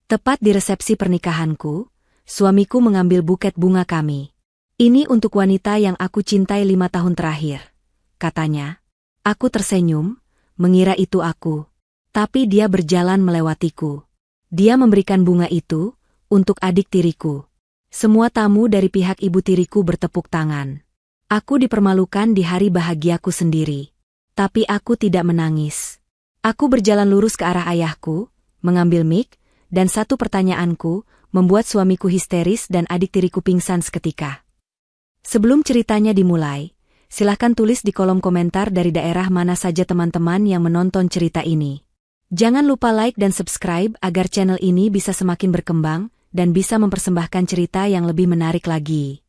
Tepat di resepsi pernikahanku, suamiku mengambil buket bunga kami. Ini untuk wanita yang aku cintai 5 tahun terakhir, katanya. Aku tersenyum, mengira itu aku. Tapi dia berjalan melewatiku. Dia memberikan bunga itu untuk adik tiriku. Semua tamu dari pihak ibu tiriku bertepuk tangan. Aku dipermalukan di hari bahagiaku sendiri. Tapi aku tidak menangis. Aku berjalan lurus ke arah ayahku, mengambil mic, dan satu pertanyaanku membuat suamiku histeris dan adik tiriku pingsan seketika. Sebelum ceritanya dimulai, silahkan tulis di kolom komentar dari daerah mana saja teman-teman yang menonton cerita ini. Jangan lupa like dan subscribe agar channel ini bisa semakin berkembang dan bisa mempersembahkan cerita yang lebih menarik lagi.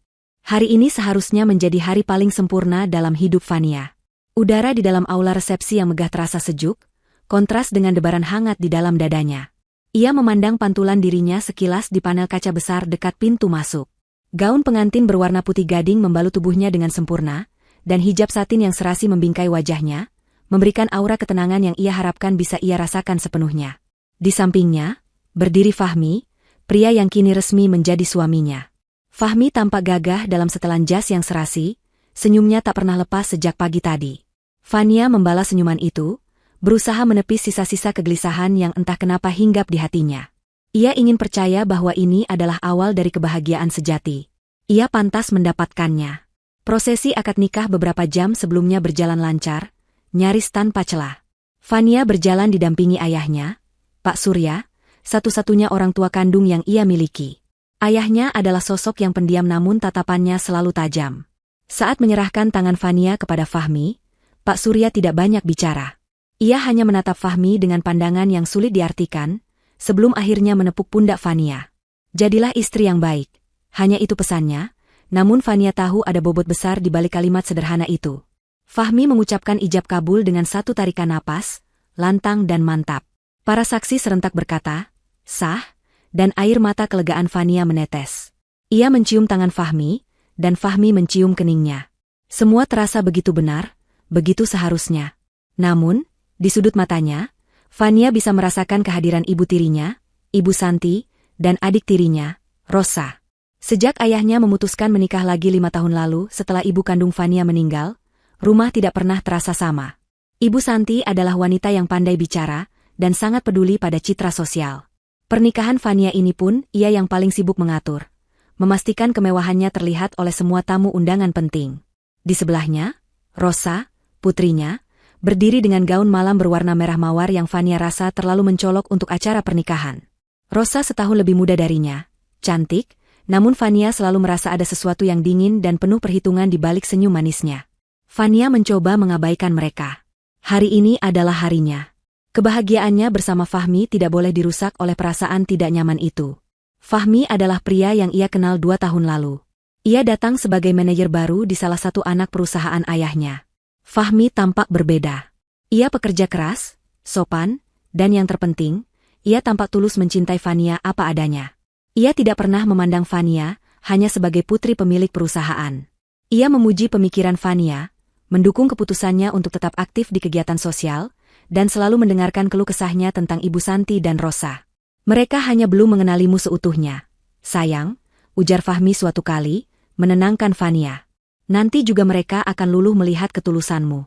Hari ini seharusnya menjadi hari paling sempurna dalam hidup Fania. Udara di dalam aula resepsi yang megah terasa sejuk, kontras dengan debaran hangat di dalam dadanya. Ia memandang pantulan dirinya sekilas di panel kaca besar dekat pintu masuk. Gaun pengantin berwarna putih gading membalut tubuhnya dengan sempurna, dan hijab satin yang serasi membingkai wajahnya, memberikan aura ketenangan yang ia harapkan bisa ia rasakan sepenuhnya. Di sampingnya, berdiri Fahmi, pria yang kini resmi menjadi suaminya. Fahmi tampak gagah dalam setelan jas yang serasi, senyumnya tak pernah lepas sejak pagi tadi. Fania membalas senyuman itu, berusaha menepis sisa-sisa kegelisahan yang entah kenapa hinggap di hatinya. Ia ingin percaya bahwa ini adalah awal dari kebahagiaan sejati. Ia pantas mendapatkannya. Prosesi akad nikah beberapa jam sebelumnya berjalan lancar, nyaris tanpa celah. Fania berjalan didampingi ayahnya, Pak Surya, satu-satunya orang tua kandung yang ia miliki. Ayahnya adalah sosok yang pendiam namun tatapannya selalu tajam. Saat menyerahkan tangan Fania kepada Fahmi, Pak Surya tidak banyak bicara. Ia hanya menatap Fahmi dengan pandangan yang sulit diartikan, sebelum akhirnya menepuk pundak Fania. Jadilah istri yang baik. Hanya itu pesannya, namun Fania tahu ada bobot besar di balik kalimat sederhana itu. Fahmi mengucapkan ijab kabul dengan satu tarikan napas, lantang dan mantap. Para saksi serentak berkata, sah, dan air mata kelegaan Fania menetes. Ia mencium tangan Fahmi, dan Fahmi mencium keningnya. Semua terasa begitu benar, begitu seharusnya. Namun, di sudut matanya, Fania bisa merasakan kehadiran ibu tirinya, Ibu Santi, dan adik tirinya, Rosa. Sejak ayahnya memutuskan menikah lagi 5 tahun lalu setelah ibu kandung Fania meninggal, rumah tidak pernah terasa sama. Ibu Santi adalah wanita yang pandai bicara dan sangat peduli pada citra sosial. Pernikahan Fania ini pun ia yang paling sibuk mengatur, memastikan kemewahannya terlihat oleh semua tamu undangan penting. Di sebelahnya, Rosa, putrinya, berdiri dengan gaun malam berwarna merah mawar yang Fania rasa terlalu mencolok untuk acara pernikahan. Rosa setahun lebih muda darinya, cantik, namun Fania selalu merasa ada sesuatu yang dingin dan penuh perhitungan di balik senyum manisnya. Fania mencoba mengabaikan mereka. Hari ini adalah harinya. Kebahagiaannya bersama Fahmi tidak boleh dirusak oleh perasaan tidak nyaman itu. Fahmi adalah pria yang ia kenal 2 tahun lalu. Ia datang sebagai manajer baru di salah satu anak perusahaan ayahnya. Fahmi tampak berbeda. Ia pekerja keras, sopan, dan yang terpenting, ia tampak tulus mencintai Fania apa adanya. Ia tidak pernah memandang Fania hanya sebagai putri pemilik perusahaan. Ia memuji pemikiran Fania, mendukung keputusannya untuk tetap aktif di kegiatan sosial, dan selalu mendengarkan keluh kesahnya tentang Ibu Santi dan Rosa. Mereka hanya belum mengenalimu seutuhnya. Sayang, ujar Fahmi suatu kali, menenangkan Fania. Nanti juga mereka akan luluh melihat ketulusanmu.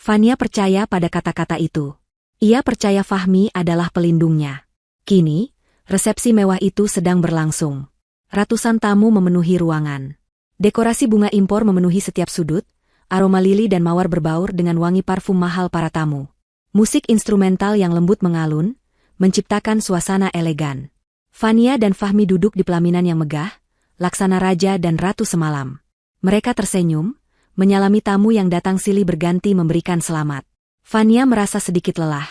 Fania percaya pada kata-kata itu. Ia percaya Fahmi adalah pelindungnya. Kini, resepsi mewah itu sedang berlangsung. Ratusan tamu memenuhi ruangan. Dekorasi bunga impor memenuhi setiap sudut, aroma lili dan mawar berbaur dengan wangi parfum mahal para tamu. Musik instrumental yang lembut mengalun, menciptakan suasana elegan. Fania dan Fahmi duduk di pelaminan yang megah, laksana raja dan ratu semalam. Mereka tersenyum, menyalami tamu yang datang silih berganti memberikan selamat. Fania merasa sedikit lelah,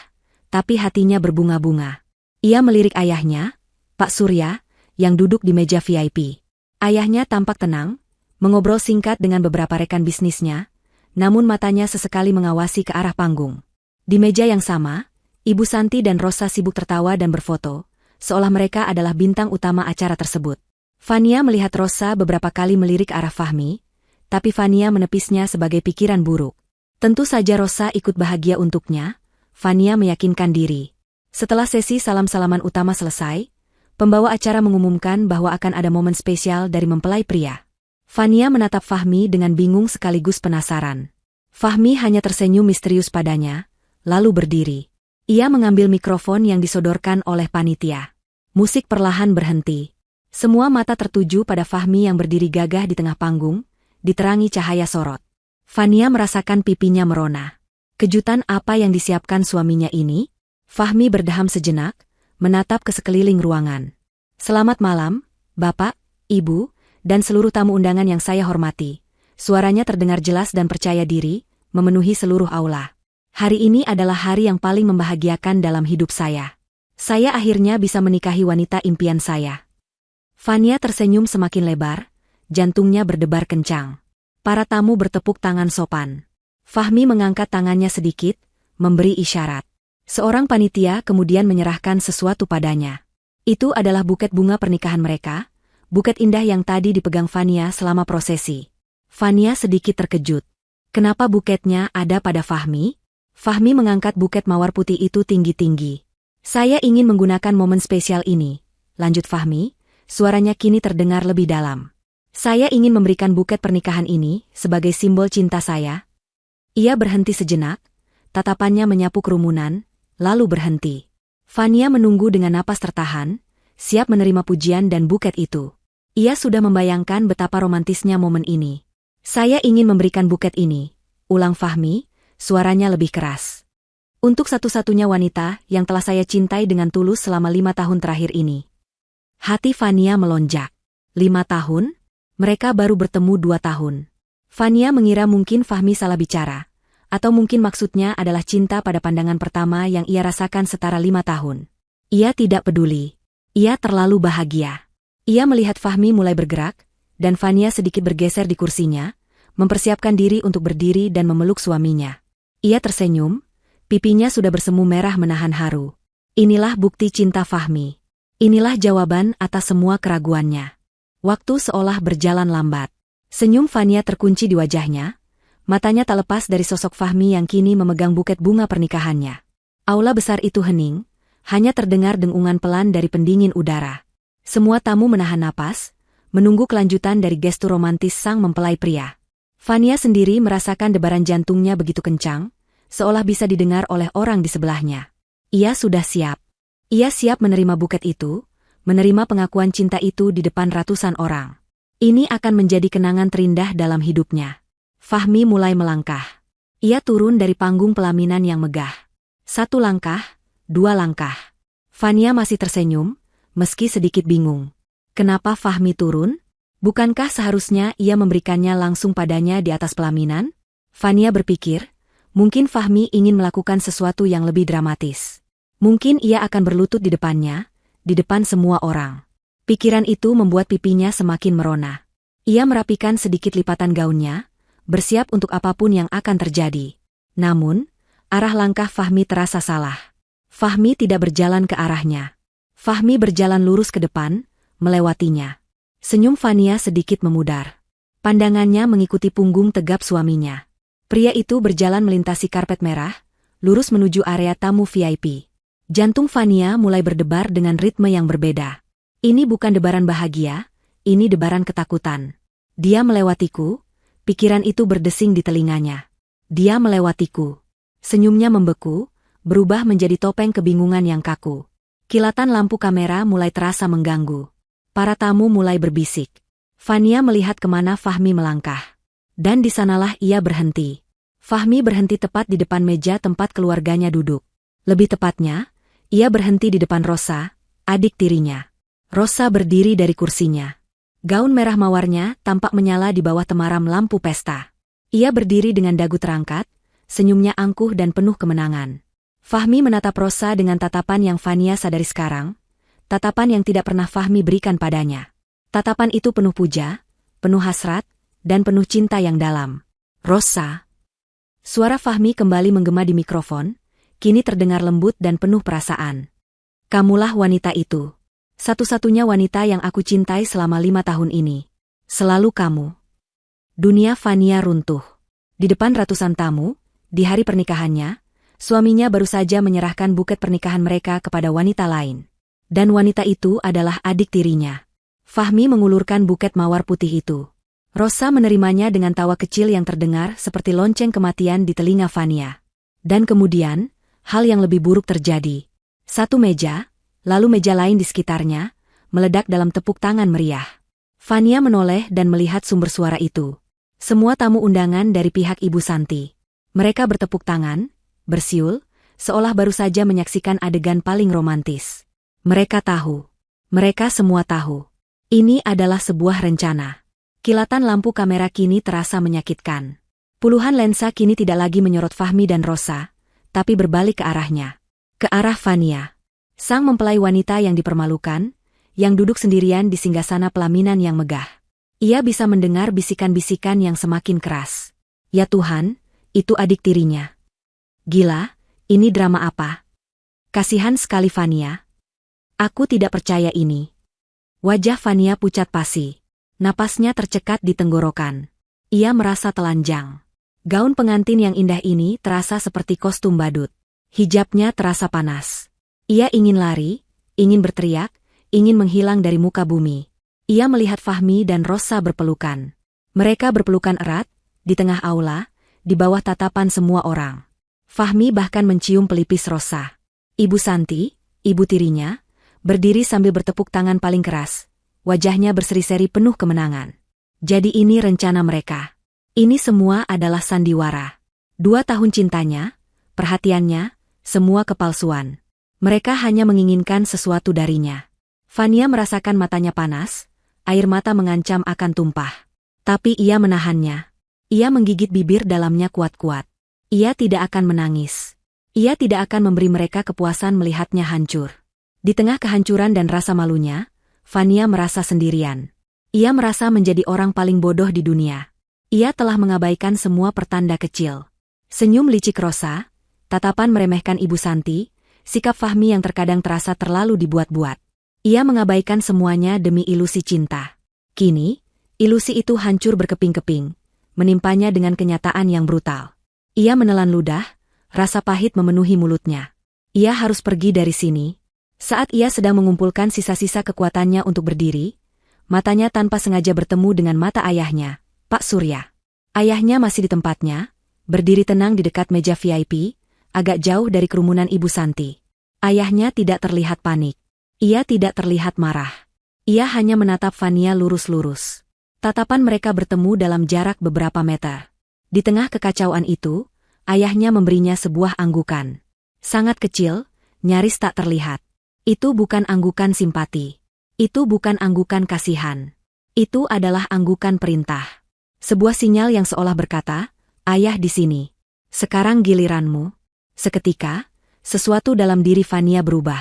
tapi hatinya berbunga-bunga. Ia melirik ayahnya, Pak Surya, yang duduk di meja VIP. Ayahnya tampak tenang, mengobrol singkat dengan beberapa rekan bisnisnya, namun matanya sesekali mengawasi ke arah panggung. Di meja yang sama, Ibu Santi dan Rosa sibuk tertawa dan berfoto, seolah mereka adalah bintang utama acara tersebut. Fania melihat Rosa beberapa kali melirik arah Fahmi, tapi Fania menepisnya sebagai pikiran buruk. Tentu saja Rosa ikut bahagia untuknya, Fania meyakinkan diri. Setelah sesi salam-salaman utama selesai, Pembawa acara mengumumkan bahwa akan ada momen spesial dari mempelai pria. Fania menatap Fahmi dengan bingung sekaligus penasaran. Fahmi hanya tersenyum misterius padanya, lalu berdiri. Ia mengambil mikrofon yang disodorkan oleh panitia. Musik perlahan berhenti. Semua mata tertuju pada Fahmi yang berdiri gagah di tengah panggung, diterangi cahaya sorot. Fania merasakan pipinya merona. Kejutan apa yang disiapkan suaminya ini? Fahmi berdeham sejenak, menatap ke sekeliling ruangan. Selamat malam, Bapak, Ibu, dan seluruh tamu undangan yang saya hormati. Suaranya terdengar jelas dan percaya diri, memenuhi seluruh aula. Hari ini adalah hari yang paling membahagiakan dalam hidup saya. Saya akhirnya bisa menikahi wanita impian saya. Fania tersenyum semakin lebar, jantungnya berdebar kencang. Para tamu bertepuk tangan sopan. Fahmi mengangkat tangannya sedikit, memberi isyarat. Seorang panitia kemudian menyerahkan sesuatu padanya. Itu adalah buket bunga pernikahan mereka, buket indah yang tadi dipegang Fania selama prosesi. Fania sedikit terkejut. Kenapa buketnya ada pada Fahmi? Fahmi mengangkat buket mawar putih itu tinggi-tinggi. Saya ingin menggunakan momen spesial ini, lanjut Fahmi, suaranya kini terdengar lebih dalam. Saya ingin memberikan buket pernikahan ini sebagai simbol cinta saya. Ia berhenti sejenak, tatapannya menyapu kerumunan, lalu berhenti. Fania menunggu dengan napas tertahan, siap menerima pujian dan buket itu. Ia sudah membayangkan betapa romantisnya momen ini. Saya ingin memberikan buket ini, ulang Fahmi, suaranya lebih keras. Untuk satu-satunya wanita yang telah saya cintai dengan tulus selama 5 tahun terakhir ini. Hati Fania melonjak. 5 tahun? Mereka baru bertemu 2 tahun. Fania mengira mungkin Fahmi salah bicara. Atau mungkin maksudnya adalah cinta pada pandangan pertama yang ia rasakan setara 5 tahun. Ia tidak peduli. Ia terlalu bahagia. Ia melihat Fahmi mulai bergerak, dan Fania sedikit bergeser di kursinya, mempersiapkan diri untuk berdiri dan memeluk suaminya. Ia tersenyum, pipinya sudah bersemu merah menahan haru. Inilah bukti cinta Fahmi. Inilah jawaban atas semua keraguannya. Waktu seolah berjalan lambat. Senyum Fania terkunci di wajahnya, matanya tak lepas dari sosok Fahmi yang kini memegang buket bunga pernikahannya. Aula besar itu hening, hanya terdengar dengungan pelan dari pendingin udara. Semua tamu menahan napas, menunggu kelanjutan dari gestur romantis sang mempelai pria. Fania sendiri merasakan debaran jantungnya begitu kencang, seolah bisa didengar oleh orang di sebelahnya. Ia sudah siap. Ia siap menerima buket itu, menerima pengakuan cinta itu di depan ratusan orang. Ini akan menjadi kenangan terindah dalam hidupnya. Fahmi mulai melangkah. Ia turun dari panggung pelaminan yang megah. 1 langkah, 2 langkah. Fania masih tersenyum, meski sedikit bingung. Kenapa Fahmi turun? Bukankah seharusnya ia memberikannya langsung padanya di atas pelaminan? Fania berpikir, mungkin Fahmi ingin melakukan sesuatu yang lebih dramatis. Mungkin ia akan berlutut di depannya, di depan semua orang. Pikiran itu membuat pipinya semakin merona. Ia merapikan sedikit lipatan gaunnya, bersiap untuk apapun yang akan terjadi. Namun, arah langkah Fahmi terasa salah. Fahmi tidak berjalan ke arahnya. Fahmi berjalan lurus ke depan, melewatinya. Senyum Fania sedikit memudar. Pandangannya mengikuti punggung tegap suaminya. Pria itu berjalan melintasi karpet merah, lurus menuju area tamu VIP. Jantung Fania mulai berdebar dengan ritme yang berbeda. Ini bukan debaran bahagia, ini debaran ketakutan. Dia melewatiku. Pikiran itu berdesing di telinganya. Dia melewatiku. Senyumnya membeku, berubah menjadi topeng kebingungan yang kaku. Kilatan lampu kamera mulai terasa mengganggu. Para tamu mulai berbisik. Fania melihat kemana Fahmi melangkah. Dan di sanalah ia berhenti. Fahmi berhenti tepat di depan meja tempat keluarganya duduk. Lebih tepatnya, ia berhenti di depan Rosa, adik tirinya. Rosa berdiri dari kursinya. Gaun merah mawarnya tampak menyala di bawah temaram lampu pesta. Ia berdiri dengan dagu terangkat, senyumnya angkuh dan penuh kemenangan. Fahmi menatap Rosa dengan tatapan yang Fania sadari sekarang, tatapan yang tidak pernah Fahmi berikan padanya. Tatapan itu penuh puja, penuh hasrat, dan penuh cinta yang dalam. Rosa. Suara Fahmi kembali menggema di mikrofon, kini terdengar lembut dan penuh perasaan. Kamulah wanita itu. Satu-satunya wanita yang aku cintai selama 5 tahun ini. Selalu kamu. Dunia Fania runtuh. Di depan ratusan tamu, di hari pernikahannya, suaminya baru saja menyerahkan buket pernikahan mereka kepada wanita lain. Dan wanita itu adalah adik tirinya. Fahmi mengulurkan buket mawar putih itu. Rosa menerimanya dengan tawa kecil yang terdengar seperti lonceng kematian di telinga Fania. Dan kemudian, hal yang lebih buruk terjadi. Satu meja, lalu meja lain di sekitarnya, meledak dalam tepuk tangan meriah. Fania menoleh dan melihat sumber suara itu. Semua tamu undangan dari pihak Ibu Santi. Mereka bertepuk tangan, bersiul, seolah baru saja menyaksikan adegan paling romantis. Mereka tahu. Mereka semua tahu. Ini adalah sebuah rencana. Kilatan lampu kamera kini terasa menyakitkan. Puluhan lensa kini tidak lagi menyorot Fahmi dan Rosa, tapi berbalik ke arahnya. Ke arah Fania. Sang mempelai wanita yang dipermalukan, yang duduk sendirian di singgasana pelaminan yang megah. Ia bisa mendengar bisikan-bisikan yang semakin keras. Ya Tuhan, itu adik tirinya. Gila, ini drama apa? Kasihan sekali Fania. Aku tidak percaya ini. Wajah Fania pucat pasi. Napasnya tercekat di tenggorokan. Ia merasa telanjang. Gaun pengantin yang indah ini terasa seperti kostum badut. Hijabnya terasa panas. Ia ingin lari, ingin berteriak, ingin menghilang dari muka bumi. Ia melihat Fahmi dan Rosa berpelukan. Mereka berpelukan erat, di tengah aula, di bawah tatapan semua orang. Fahmi bahkan mencium pelipis Rosa. Ibu Santi, ibu tirinya, berdiri sambil bertepuk tangan paling keras. Wajahnya berseri-seri penuh kemenangan. Jadi ini rencana mereka. Ini semua adalah sandiwara. 2 tahun cintanya, perhatiannya, semua kepalsuan. Mereka hanya menginginkan sesuatu darinya. Fania merasakan matanya panas, air mata mengancam akan tumpah. Tapi ia menahannya. Ia menggigit bibir dalamnya kuat-kuat. Ia tidak akan menangis. Ia tidak akan memberi mereka kepuasan melihatnya hancur. Di tengah kehancuran dan rasa malunya, Fania merasa sendirian. Ia merasa menjadi orang paling bodoh di dunia. Ia telah mengabaikan semua pertanda kecil. Senyum licik Rosa, tatapan meremehkan Ibu Santi, sikap Fahmi yang terkadang terasa terlalu dibuat-buat. Ia mengabaikan semuanya demi ilusi cinta. Kini, ilusi itu hancur berkeping-keping, menimpanya dengan kenyataan yang brutal. Ia menelan ludah, rasa pahit memenuhi mulutnya. Ia harus pergi dari sini. Saat ia sedang mengumpulkan sisa-sisa kekuatannya untuk berdiri, matanya tanpa sengaja bertemu dengan mata ayahnya, Pak Surya. Ayahnya masih di tempatnya, berdiri tenang di dekat meja VIP, agak jauh dari kerumunan Ibu Santi. Ayahnya tidak terlihat panik. Ia tidak terlihat marah. Ia hanya menatap Fania lurus-lurus. Tatapan mereka bertemu dalam jarak beberapa meter. Di tengah kekacauan itu, ayahnya memberinya sebuah anggukan. Sangat kecil, nyaris tak terlihat. Itu bukan anggukan simpati. Itu bukan anggukan kasihan. Itu adalah anggukan perintah. Sebuah sinyal yang seolah berkata, "Ayah di sini. Sekarang giliranmu." Seketika, sesuatu dalam diri Fania berubah.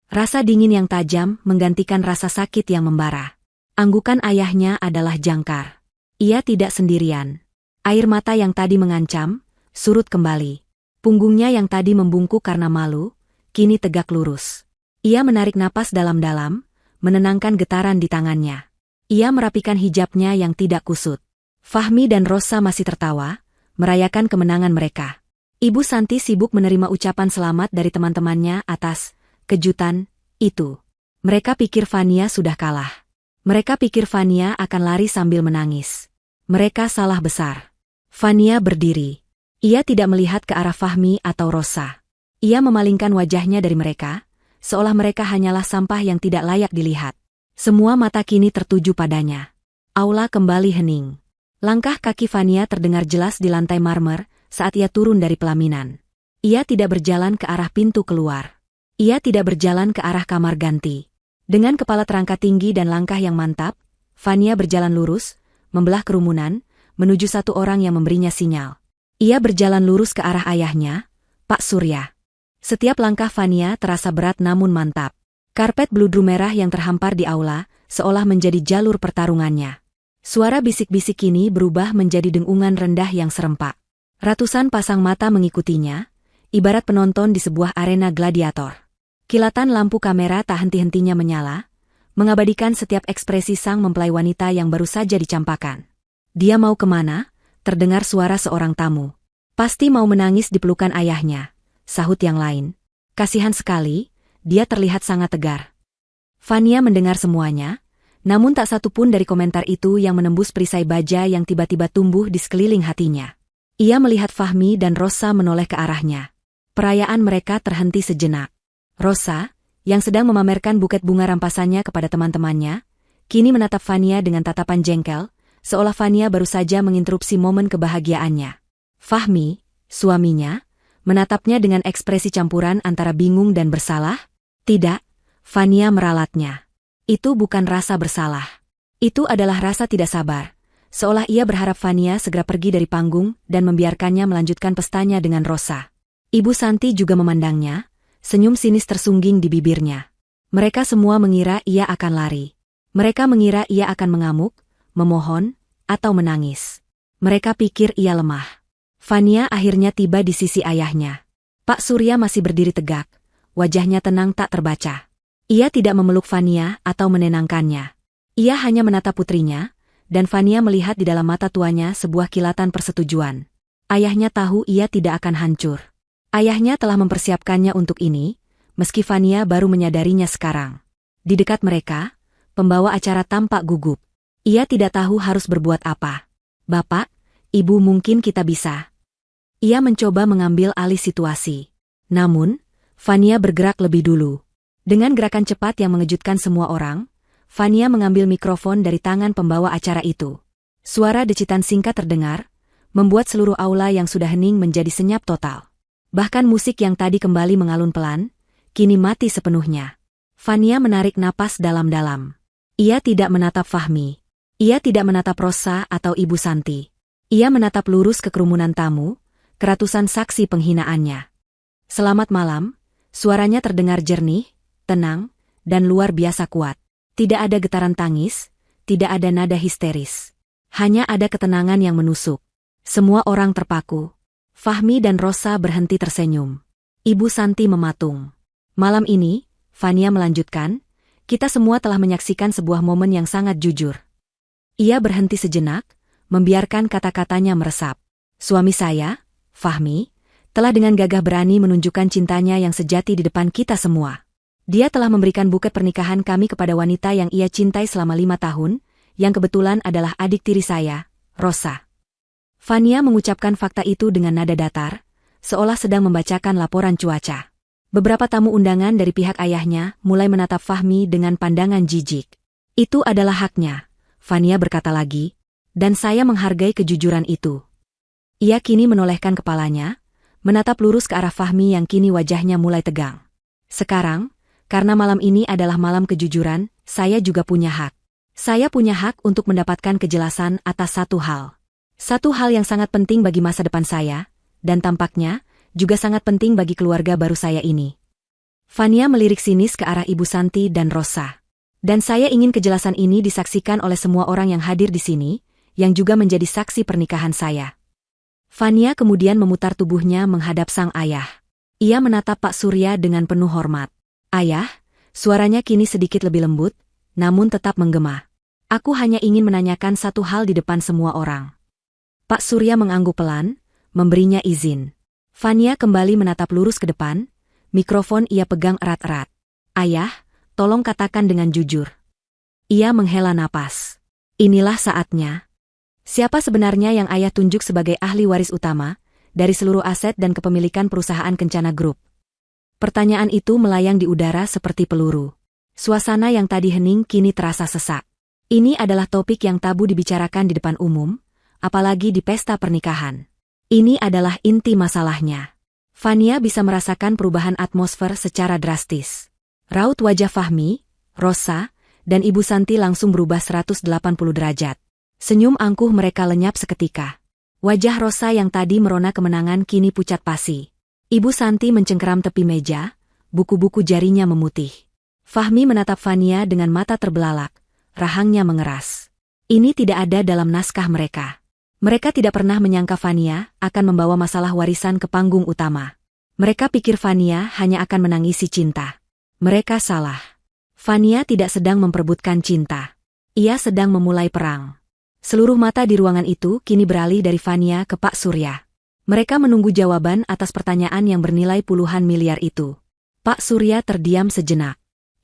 Rasa dingin yang tajam menggantikan rasa sakit yang membara. Anggukan ayahnya adalah jangkar. Ia tidak sendirian. Air mata yang tadi mengancam, surut kembali. Punggungnya yang tadi membungkuk karena malu, kini tegak lurus. Ia menarik napas dalam-dalam, menenangkan getaran di tangannya. Ia merapikan hijabnya yang tidak kusut. Fahmi dan Rosa masih tertawa, merayakan kemenangan mereka. Ibu Santi sibuk menerima ucapan selamat dari teman-temannya atas kejutan itu. Mereka pikir Fania sudah kalah. Mereka pikir Fania akan lari sambil menangis. Mereka salah besar. Fania berdiri. Ia tidak melihat ke arah Fahmi atau Rosa. Ia memalingkan wajahnya dari mereka, seolah mereka hanyalah sampah yang tidak layak dilihat. Semua mata kini tertuju padanya. Aula kembali hening. Langkah kaki Fania terdengar jelas di lantai marmer saat ia turun dari pelaminan. Ia tidak berjalan ke arah pintu keluar. Ia tidak berjalan ke arah kamar ganti. Dengan kepala terangkat tinggi dan langkah yang mantap, Fania berjalan lurus, membelah kerumunan, menuju satu orang yang memberinya sinyal. Ia berjalan lurus ke arah ayahnya, Pak Surya. Setiap langkah Fania terasa berat namun mantap. Karpet bludru merah yang terhampar di aula, seolah menjadi jalur pertarungannya. Suara bisik-bisik kini berubah menjadi dengungan rendah yang serempak. Ratusan pasang mata mengikutinya, ibarat penonton di sebuah arena gladiator. Kilatan lampu kamera tak henti-hentinya menyala, mengabadikan setiap ekspresi sang mempelai wanita yang baru saja dicampakkan. Dia mau kemana? Terdengar suara seorang tamu. Pasti mau menangis di pelukan ayahnya, sahut yang lain. Kasihan sekali, dia terlihat sangat tegar. Fania mendengar semuanya, namun tak satu pun dari komentar itu yang menembus perisai baja yang tiba-tiba tumbuh di sekeliling hatinya. Ia melihat Fahmi dan Rosa menoleh ke arahnya. Perayaan mereka terhenti sejenak. Rosa, yang sedang memamerkan buket bunga rampasannya kepada teman-temannya, kini menatap Fania dengan tatapan jengkel, seolah Fania baru saja menginterupsi momen kebahagiaannya. Fahmi, suaminya, menatapnya dengan ekspresi campuran antara bingung dan bersalah. Tidak, Fania meralatnya. Itu bukan rasa bersalah. Itu adalah rasa tidak sabar, seolah ia berharap Fania segera pergi dari panggung dan membiarkannya melanjutkan pestanya dengan Rosa. Ibu Santi juga memandangnya, senyum sinis tersungging di bibirnya. Mereka semua mengira ia akan lari. Mereka mengira ia akan mengamuk, memohon, atau menangis. Mereka pikir ia lemah. Fania akhirnya tiba di sisi ayahnya. Pak Surya masih berdiri tegak, wajahnya tenang tak terbaca. Ia tidak memeluk Fania atau menenangkannya. Ia hanya menatap putrinya, dan Fania melihat di dalam mata tuanya sebuah kilatan persetujuan. Ayahnya tahu ia tidak akan hancur. Ayahnya telah mempersiapkannya untuk ini, meski Fania baru menyadarinya sekarang. Di dekat mereka, pembawa acara tampak gugup. Ia tidak tahu harus berbuat apa. Bapak, Ibu, mungkin kita bisa. Ia mencoba mengambil alih situasi. Namun, Fania bergerak lebih dulu. Dengan gerakan cepat yang mengejutkan semua orang, Fania mengambil mikrofon dari tangan pembawa acara itu. Suara decitan singkat terdengar, membuat seluruh aula yang sudah hening menjadi senyap total. Bahkan musik yang tadi kembali mengalun pelan, kini mati sepenuhnya. Fania menarik napas dalam-dalam. Ia tidak menatap Fahmi. Ia tidak menatap Rosa atau Ibu Santi. Ia menatap lurus ke kerumunan tamu, keratusan saksi penghinaannya. Selamat malam, suaranya terdengar jernih, tenang, dan luar biasa kuat. Tidak ada getaran tangis, tidak ada nada histeris. Hanya ada ketenangan yang menusuk. Semua orang terpaku. Fahmi dan Rosa berhenti tersenyum. Ibu Santi mematung. Malam ini, Fania melanjutkan, kita semua telah menyaksikan sebuah momen yang sangat jujur. Ia berhenti sejenak, membiarkan kata-katanya meresap. Suami saya, Fahmi, telah dengan gagah berani menunjukkan cintanya yang sejati di depan kita semua. Dia telah memberikan buket pernikahan kami kepada wanita yang ia cintai selama 5 tahun, yang kebetulan adalah adik tiri saya, Rosa. Fania mengucapkan fakta itu dengan nada datar, seolah sedang membacakan laporan cuaca. Beberapa tamu undangan dari pihak ayahnya mulai menatap Fahmi dengan pandangan jijik. Itu adalah haknya, Fania berkata lagi, dan saya menghargai kejujuran itu. Ia kini menolehkan kepalanya, menatap lurus ke arah Fahmi yang kini wajahnya mulai tegang. Sekarang, karena malam ini adalah malam kejujuran, saya juga punya hak. Saya punya hak untuk mendapatkan kejelasan atas satu hal. Satu hal yang sangat penting bagi masa depan saya, dan tampaknya juga sangat penting bagi keluarga baru saya ini. Fania melirik sinis ke arah Ibu Santi dan Rosa. Dan saya ingin kejelasan ini disaksikan oleh semua orang yang hadir di sini, yang juga menjadi saksi pernikahan saya. Fania kemudian memutar tubuhnya menghadap sang ayah. Ia menatap Pak Surya dengan penuh hormat. Ayah, suaranya kini sedikit lebih lembut, namun tetap menggema. Aku hanya ingin menanyakan satu hal di depan semua orang. Pak Surya mengangguk pelan, memberinya izin. Fania kembali menatap lurus ke depan, mikrofon ia pegang erat-erat. Ayah, tolong katakan dengan jujur. Ia menghela napas. Inilah saatnya. Siapa sebenarnya yang ayah tunjuk sebagai ahli waris utama, dari seluruh aset dan kepemilikan perusahaan Kencana Group? Pertanyaan itu melayang di udara seperti peluru. Suasana yang tadi hening kini terasa sesak. Ini adalah topik yang tabu dibicarakan di depan umum, apalagi di pesta pernikahan. Ini adalah inti masalahnya. Fania bisa merasakan perubahan atmosfer secara drastis. Raut wajah Fahmi, Rosa, dan Ibu Santi langsung berubah 180 derajat. Senyum angkuh mereka lenyap seketika. Wajah Rosa yang tadi merona kemenangan kini pucat pasi. Ibu Santi mencengkeram tepi meja, buku-buku jarinya memutih. Fahmi menatap Fania dengan mata terbelalak, rahangnya mengeras. Ini tidak ada dalam naskah mereka. Mereka tidak pernah menyangka Fania akan membawa masalah warisan ke panggung utama. Mereka pikir Fania hanya akan menangisi cinta. Mereka salah. Fania tidak sedang memperebutkan cinta. Ia sedang memulai perang. Seluruh mata di ruangan itu kini beralih dari Fania ke Pak Surya. Mereka menunggu jawaban atas pertanyaan yang bernilai puluhan miliar itu. Pak Surya terdiam sejenak.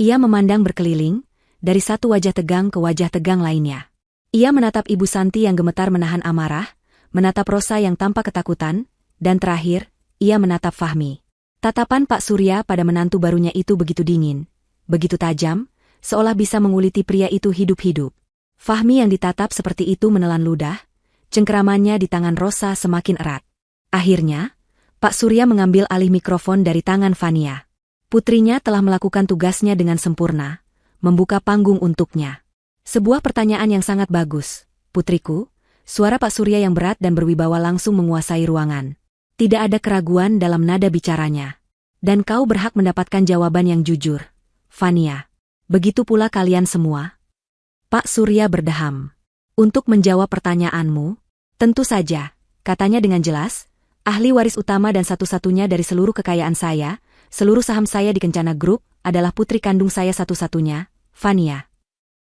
Ia memandang berkeliling, dari satu wajah tegang ke wajah tegang lainnya. Ia menatap Ibu Santi yang gemetar menahan amarah, menatap Rosa yang tampak ketakutan, dan terakhir, ia menatap Fahmi. Tatapan Pak Surya pada menantu barunya itu begitu dingin, begitu tajam, seolah bisa menguliti pria itu hidup-hidup. Fahmi yang ditatap seperti itu menelan ludah, cengkeramannya di tangan Rosa semakin erat. Akhirnya, Pak Surya mengambil alih mikrofon dari tangan Fania. Putrinya telah melakukan tugasnya dengan sempurna, membuka panggung untuknya. Sebuah pertanyaan yang sangat bagus, putriku. Suara Pak Surya yang berat dan berwibawa langsung menguasai ruangan. Tidak ada keraguan dalam nada bicaranya. Dan kau berhak mendapatkan jawaban yang jujur, Fania. Begitu pula kalian semua. Pak Surya berdeham. Untuk menjawab pertanyaanmu, tentu saja, katanya dengan jelas, ahli waris utama dan satu-satunya dari seluruh kekayaan saya, seluruh saham saya di Kencana Group, adalah putri kandung saya satu-satunya, Fania.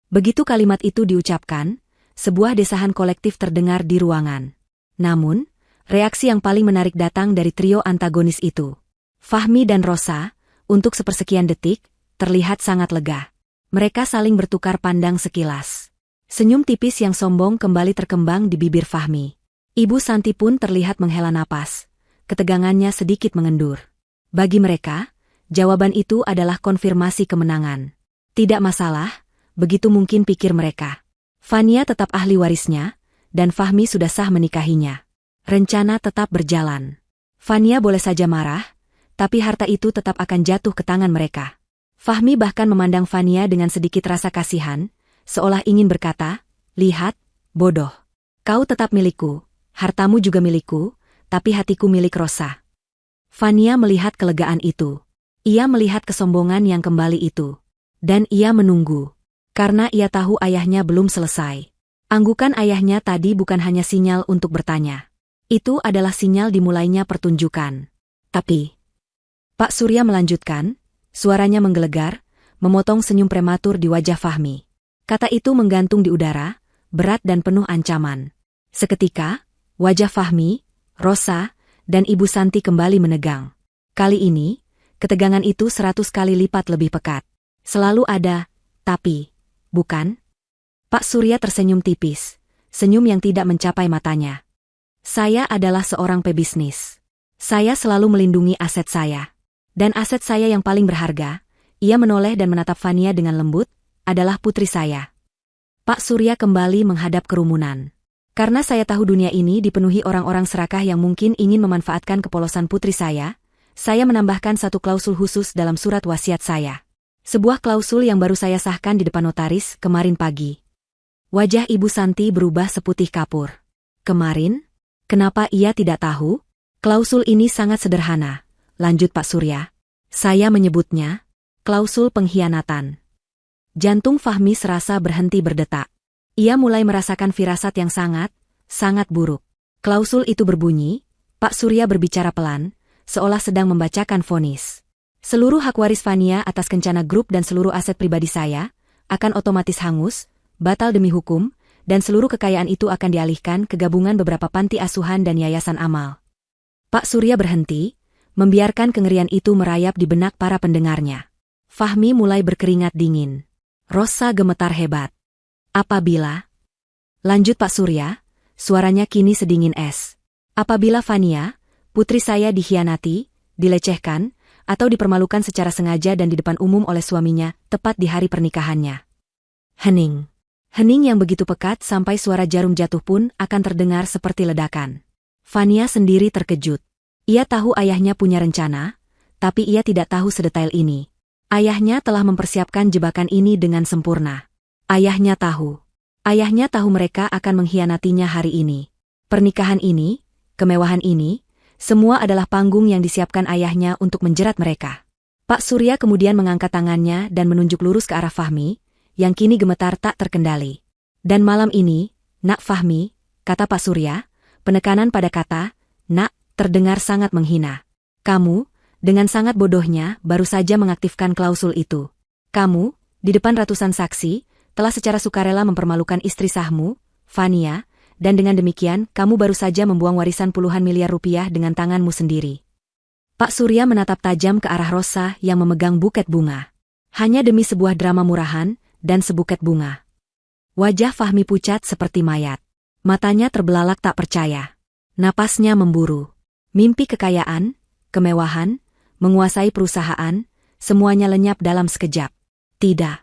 Begitu kalimat itu diucapkan, sebuah desahan kolektif terdengar di ruangan. Namun, reaksi yang paling menarik datang dari trio antagonis itu. Fahmi dan Rosa, untuk sepersekian detik, terlihat sangat lega. Mereka saling bertukar pandang sekilas. Senyum tipis yang sombong kembali terkembang di bibir Fahmi. Ibu Santi pun terlihat menghela napas. Ketegangannya sedikit mengendur. Bagi mereka, jawaban itu adalah konfirmasi kemenangan. Tidak masalah, begitu mungkin pikir mereka. Fania tetap ahli warisnya, dan Fahmi sudah sah menikahinya. Rencana tetap berjalan. Fania boleh saja marah, tapi harta itu tetap akan jatuh ke tangan mereka. Fahmi bahkan memandang Fania dengan sedikit rasa kasihan, seolah ingin berkata, lihat, bodoh. Kau tetap milikku, hartamu juga milikku, tapi hatiku milik Rosa. Fania melihat kelegaan itu. Ia melihat kesombongan yang kembali itu. Dan ia menunggu. Karena ia tahu ayahnya belum selesai. Anggukan ayahnya tadi bukan hanya sinyal untuk bertanya. Itu adalah sinyal dimulainya pertunjukan. Tapi, Pak Surya melanjutkan, suaranya menggelegar, memotong senyum prematur di wajah Fahmi. Kata itu menggantung di udara, berat dan penuh ancaman. Seketika, wajah Fahmi, Rosa, dan Ibu Santi kembali menegang. Kali ini, ketegangan itu 100 kali lipat lebih pekat. Selalu ada, tapi, bukan? Pak Surya tersenyum tipis, senyum yang tidak mencapai matanya. Saya adalah seorang pebisnis. Saya selalu melindungi aset saya. Dan aset saya yang paling berharga, ia menoleh dan menatap Fania dengan lembut, adalah putri saya. Pak Surya kembali menghadap kerumunan. Karena saya tahu dunia ini dipenuhi orang-orang serakah yang mungkin ingin memanfaatkan kepolosan putri saya menambahkan satu klausul khusus dalam surat wasiat saya. Sebuah klausul yang baru saya sahkan di depan notaris kemarin pagi. Wajah Ibu Santi berubah seputih kapur. Kemarin? Kenapa ia tidak tahu? Klausul ini sangat sederhana, lanjut Pak Surya. Saya menyebutnya klausul pengkhianatan. Jantung Fahmi serasa berhenti berdetak. Ia mulai merasakan firasat yang sangat buruk. Klausul itu berbunyi, Pak Surya berbicara pelan, seolah sedang membacakan vonis. Seluruh hak waris Fania atas Kencana Group dan seluruh aset pribadi saya akan otomatis hangus, batal demi hukum, dan seluruh kekayaan itu akan dialihkan ke gabungan beberapa panti asuhan dan yayasan amal. Pak Surya berhenti, membiarkan kengerian itu merayap di benak para pendengarnya. Fahmi mulai berkeringat dingin. Rosa gemetar hebat. Apabila, lanjut Pak Surya, suaranya kini sedingin es. Apabila Fania, putri saya dikhianati, dilecehkan, atau dipermalukan secara sengaja dan di depan umum oleh suaminya, tepat di hari pernikahannya. Hening. Hening yang begitu pekat sampai suara jarum jatuh pun akan terdengar seperti ledakan. Fania sendiri terkejut. Ia tahu ayahnya punya rencana, tapi ia tidak tahu sedetail ini. Ayahnya telah mempersiapkan jebakan ini dengan sempurna. Ayahnya tahu mereka akan mengkhianatinya hari ini. Pernikahan ini, kemewahan ini, semua adalah panggung yang disiapkan ayahnya untuk menjerat mereka. Pak Surya kemudian mengangkat tangannya dan menunjuk lurus ke arah Fahmi, yang kini gemetar tak terkendali. Dan malam ini, Nak Fahmi, kata Pak Surya, penekanan pada kata, Nak, terdengar sangat menghina. Kamu, dengan sangat bodohnya, baru saja mengaktifkan klausul itu. Kamu, di depan ratusan saksi, telah secara sukarela mempermalukan istri sahmu, Fania, dan dengan demikian kamu baru saja membuang warisan puluhan miliar rupiah dengan tanganmu sendiri. Pak Surya menatap tajam ke arah Rosa yang memegang buket bunga. Hanya demi sebuah drama murahan dan sebuket bunga. Wajah Fahmi pucat seperti mayat. Matanya terbelalak tak percaya. Napasnya memburu. Mimpi kekayaan, kemewahan, menguasai perusahaan, semuanya lenyap dalam sekejap. Tidak.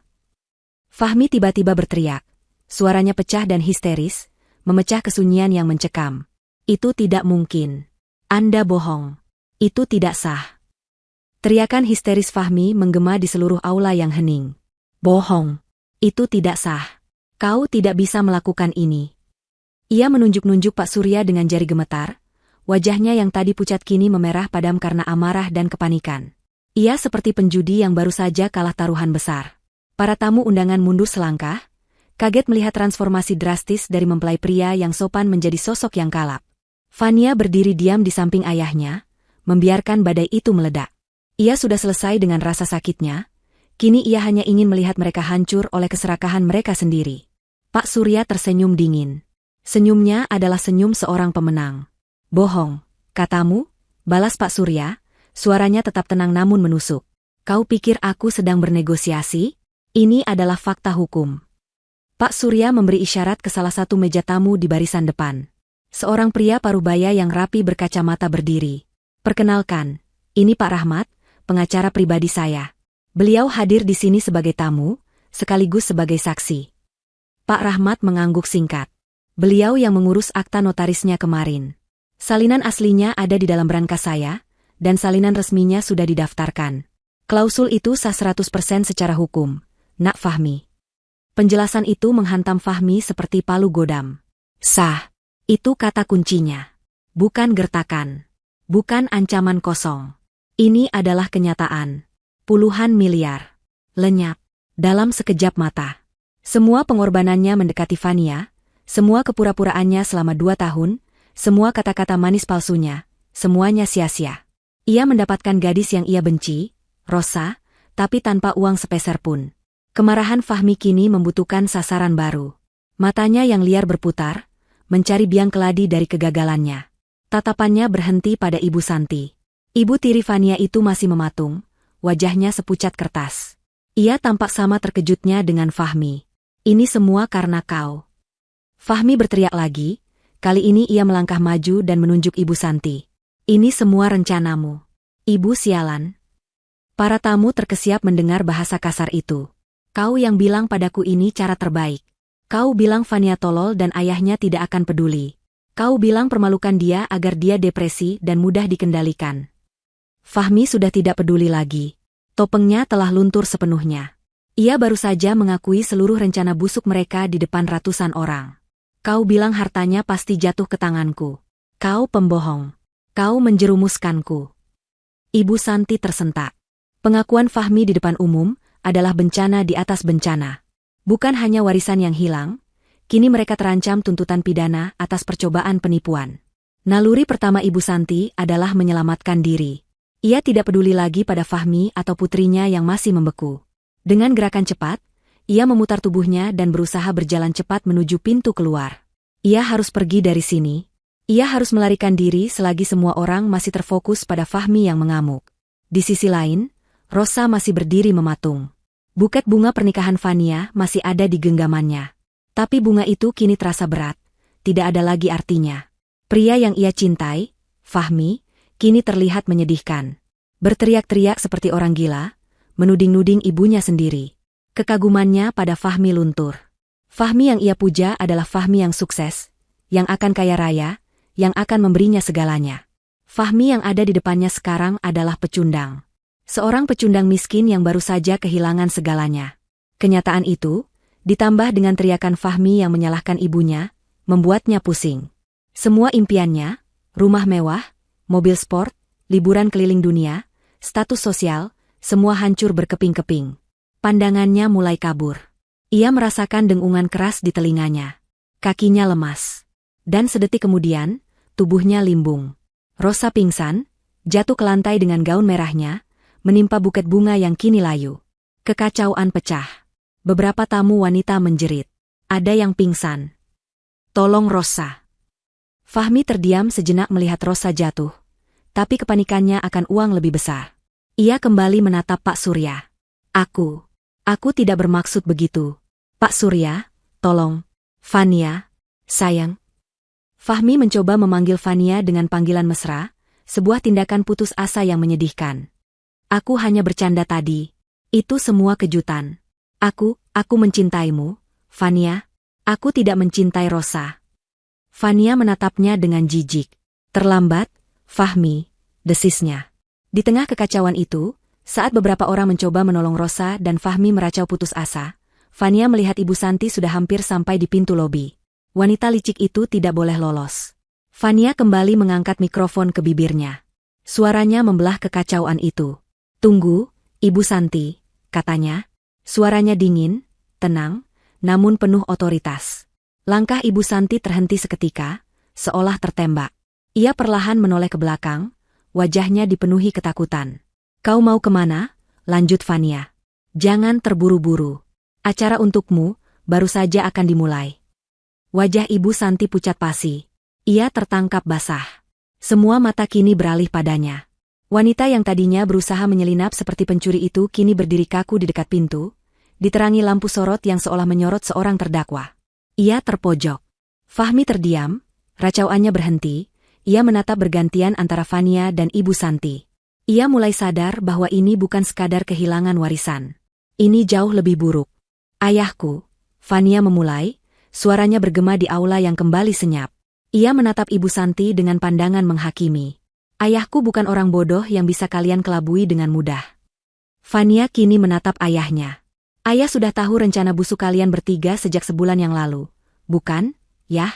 Fahmi tiba-tiba berteriak. Suaranya pecah dan histeris, memecah kesunyian yang mencekam. Itu tidak mungkin. Anda bohong. Itu tidak sah. Teriakan histeris Fahmi menggema di seluruh aula yang hening. Bohong. Itu tidak sah. Kau tidak bisa melakukan ini. Ia menunjuk-nunjuk Pak Surya dengan jari gemetar. Wajahnya yang tadi pucat kini memerah padam karena amarah dan kepanikan. Ia seperti penjudi yang baru saja kalah taruhan besar. Para tamu undangan mundur selangkah, kaget melihat transformasi drastis dari mempelai pria yang sopan menjadi sosok yang kalap. Fania berdiri diam di samping ayahnya, membiarkan badai itu meledak. Ia sudah selesai dengan rasa sakitnya, kini ia hanya ingin melihat mereka hancur oleh keserakahan mereka sendiri. Pak Surya tersenyum dingin. Senyumnya adalah senyum seorang pemenang. Bohong, katamu? Balas Pak Surya, suaranya tetap tenang namun menusuk. Kau pikir aku sedang bernegosiasi? Ini adalah fakta hukum. Pak Surya memberi isyarat ke salah satu meja tamu di barisan depan. Seorang pria parubaya yang rapi berkacamata berdiri. Perkenalkan, ini Pak Rahmat, pengacara pribadi saya. Beliau hadir di sini sebagai tamu, sekaligus sebagai saksi. Pak Rahmat mengangguk singkat. Beliau yang mengurus akta notarisnya kemarin. Salinan aslinya ada di dalam berangkas saya, dan salinan resminya sudah didaftarkan. Klausul itu sah 100% secara hukum. Nak Fahmi. Penjelasan itu menghantam Fahmi seperti palu godam. Sah. Itu kata kuncinya. Bukan gertakan. Bukan ancaman kosong. Ini adalah kenyataan. Puluhan miliar. Lenyap. Dalam sekejap mata. Semua pengorbanannya mendekati Fania, semua kepura-puraannya selama 2 tahun, semua kata-kata manis palsunya, semuanya sia-sia. Ia mendapatkan gadis yang ia benci, Rosa, tapi tanpa uang sepeser pun. Kemarahan Fahmi kini membutuhkan sasaran baru. Matanya yang liar berputar, mencari biang keladi dari kegagalannya. Tatapannya berhenti pada Ibu Santi. Ibu tiri Fania itu masih mematung, wajahnya sepucat kertas. Ia tampak sama terkejutnya dengan Fahmi. Ini semua karena kau. Fahmi berteriak lagi, kali ini ia melangkah maju dan menunjuk Ibu Santi. Ini semua rencanamu. Ibu sialan. Para tamu terkesiap mendengar bahasa kasar itu. Kau yang bilang padaku ini cara terbaik. Kau bilang Fania tolol dan ayahnya tidak akan peduli. Kau bilang permalukan dia agar dia depresi dan mudah dikendalikan. Fahmi sudah tidak peduli lagi. Topengnya telah luntur sepenuhnya. Ia baru saja mengakui seluruh rencana busuk mereka di depan ratusan orang. Kau bilang hartanya pasti jatuh ke tanganku. Kau pembohong. Kau menjerumuskanku. Ibu Santi tersentak. Pengakuan Fahmi di depan umum adalah bencana di atas bencana. Bukan hanya warisan yang hilang, kini mereka terancam tuntutan pidana atas percobaan penipuan. Naluri pertama Ibu Santi adalah menyelamatkan diri. Ia tidak peduli lagi pada Fahmi atau putrinya yang masih membeku. Dengan gerakan cepat, ia memutar tubuhnya dan berusaha berjalan cepat menuju pintu keluar. Ia harus pergi dari sini. Ia harus melarikan diri selagi semua orang masih terfokus pada Fahmi yang mengamuk. Di sisi lain, Rosa masih berdiri mematung. Buket bunga pernikahan Fania masih ada di genggamannya. Tapi bunga itu kini terasa berat, tidak ada lagi artinya. Pria yang ia cintai, Fahmi, kini terlihat menyedihkan. Berteriak-teriak seperti orang gila, menuding-nuding ibunya sendiri. Kekagumannya pada Fahmi luntur. Fahmi yang ia puja adalah Fahmi yang sukses, yang akan kaya raya, yang akan memberinya segalanya. Fahmi yang ada di depannya sekarang adalah pecundang. Seorang pecundang miskin yang baru saja kehilangan segalanya. Kenyataan itu, ditambah dengan teriakan Fahmi yang menyalahkan ibunya, membuatnya pusing. Semua impiannya, rumah mewah, mobil sport, liburan keliling dunia, status sosial, semua hancur berkeping-keping. Pandangannya mulai kabur. Ia merasakan dengungan keras di telinganya. Kakinya lemas. Dan sedetik kemudian, tubuhnya limbung. Rosa pingsan, jatuh ke lantai dengan gaun merahnya, menimpa buket bunga yang kini layu. Kekacauan pecah. Beberapa tamu wanita menjerit. Ada yang pingsan. Tolong Rosa. Fahmi terdiam sejenak melihat Rosa jatuh. Tapi kepanikannya akan uang lebih besar. Ia kembali menatap Pak Surya. Aku tidak bermaksud begitu. Pak Surya, tolong. Fania, sayang. Fahmi mencoba memanggil Fania dengan panggilan mesra, sebuah tindakan putus asa yang menyedihkan. Aku hanya bercanda tadi. Itu semua kejutan. Aku mencintaimu, Fania. Aku tidak mencintai Rosa. Fania menatapnya dengan jijik. Terlambat, Fahmi, desisnya. Di tengah kekacauan itu, saat beberapa orang mencoba menolong Rosa dan Fahmi meracau putus asa, Fania melihat Ibu Santi sudah hampir sampai di pintu lobi. Wanita licik itu tidak boleh lolos. Fania kembali mengangkat mikrofon ke bibirnya. Suaranya membelah kekacauan itu. Tunggu, Ibu Santi, katanya. Suaranya dingin, tenang, namun penuh otoritas. Langkah Ibu Santi terhenti seketika, seolah tertembak. Ia perlahan menoleh ke belakang, wajahnya dipenuhi ketakutan. Kau mau kemana? Lanjut Fania. Jangan terburu-buru. Acara untukmu baru saja akan dimulai. Wajah Ibu Santi pucat pasi. Ia tertangkap basah. Semua mata kini beralih padanya. Wanita yang tadinya berusaha menyelinap seperti pencuri itu kini berdiri kaku di dekat pintu, diterangi lampu sorot yang seolah menyorot seorang terdakwa. Ia terpojok. Fahmi terdiam, racauannya berhenti, ia menatap bergantian antara Fania dan Ibu Santi. Ia mulai sadar bahwa ini bukan sekadar kehilangan warisan. Ini jauh lebih buruk. Ayahku, Fania memulai, suaranya bergema di aula yang kembali senyap. Ia menatap Ibu Santi dengan pandangan menghakimi. Ayahku bukan orang bodoh yang bisa kalian kelabui dengan mudah. Fania kini menatap ayahnya. Ayah sudah tahu rencana busuk kalian bertiga sejak sebulan yang lalu, bukan, Yah?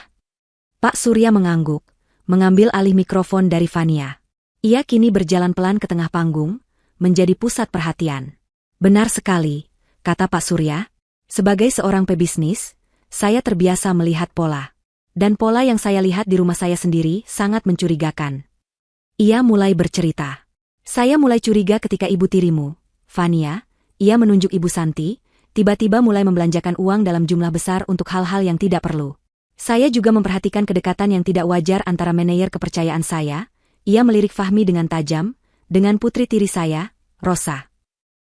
Pak Surya mengangguk, mengambil alih mikrofon dari Fania. Ia kini berjalan pelan ke tengah panggung, menjadi pusat perhatian. Benar sekali, kata Pak Surya. Sebagai seorang pebisnis, saya terbiasa melihat pola. Dan pola yang saya lihat di rumah saya sendiri sangat mencurigakan. Ia mulai bercerita. Saya mulai curiga ketika ibu tirimu, Fania, ia menunjuk Ibu Santi, tiba-tiba mulai membelanjakan uang dalam jumlah besar untuk hal-hal yang tidak perlu. Saya juga memperhatikan kedekatan yang tidak wajar antara manajer kepercayaan saya. Ia melirik Fahmi dengan tajam, dengan putri tiri saya, Rosa.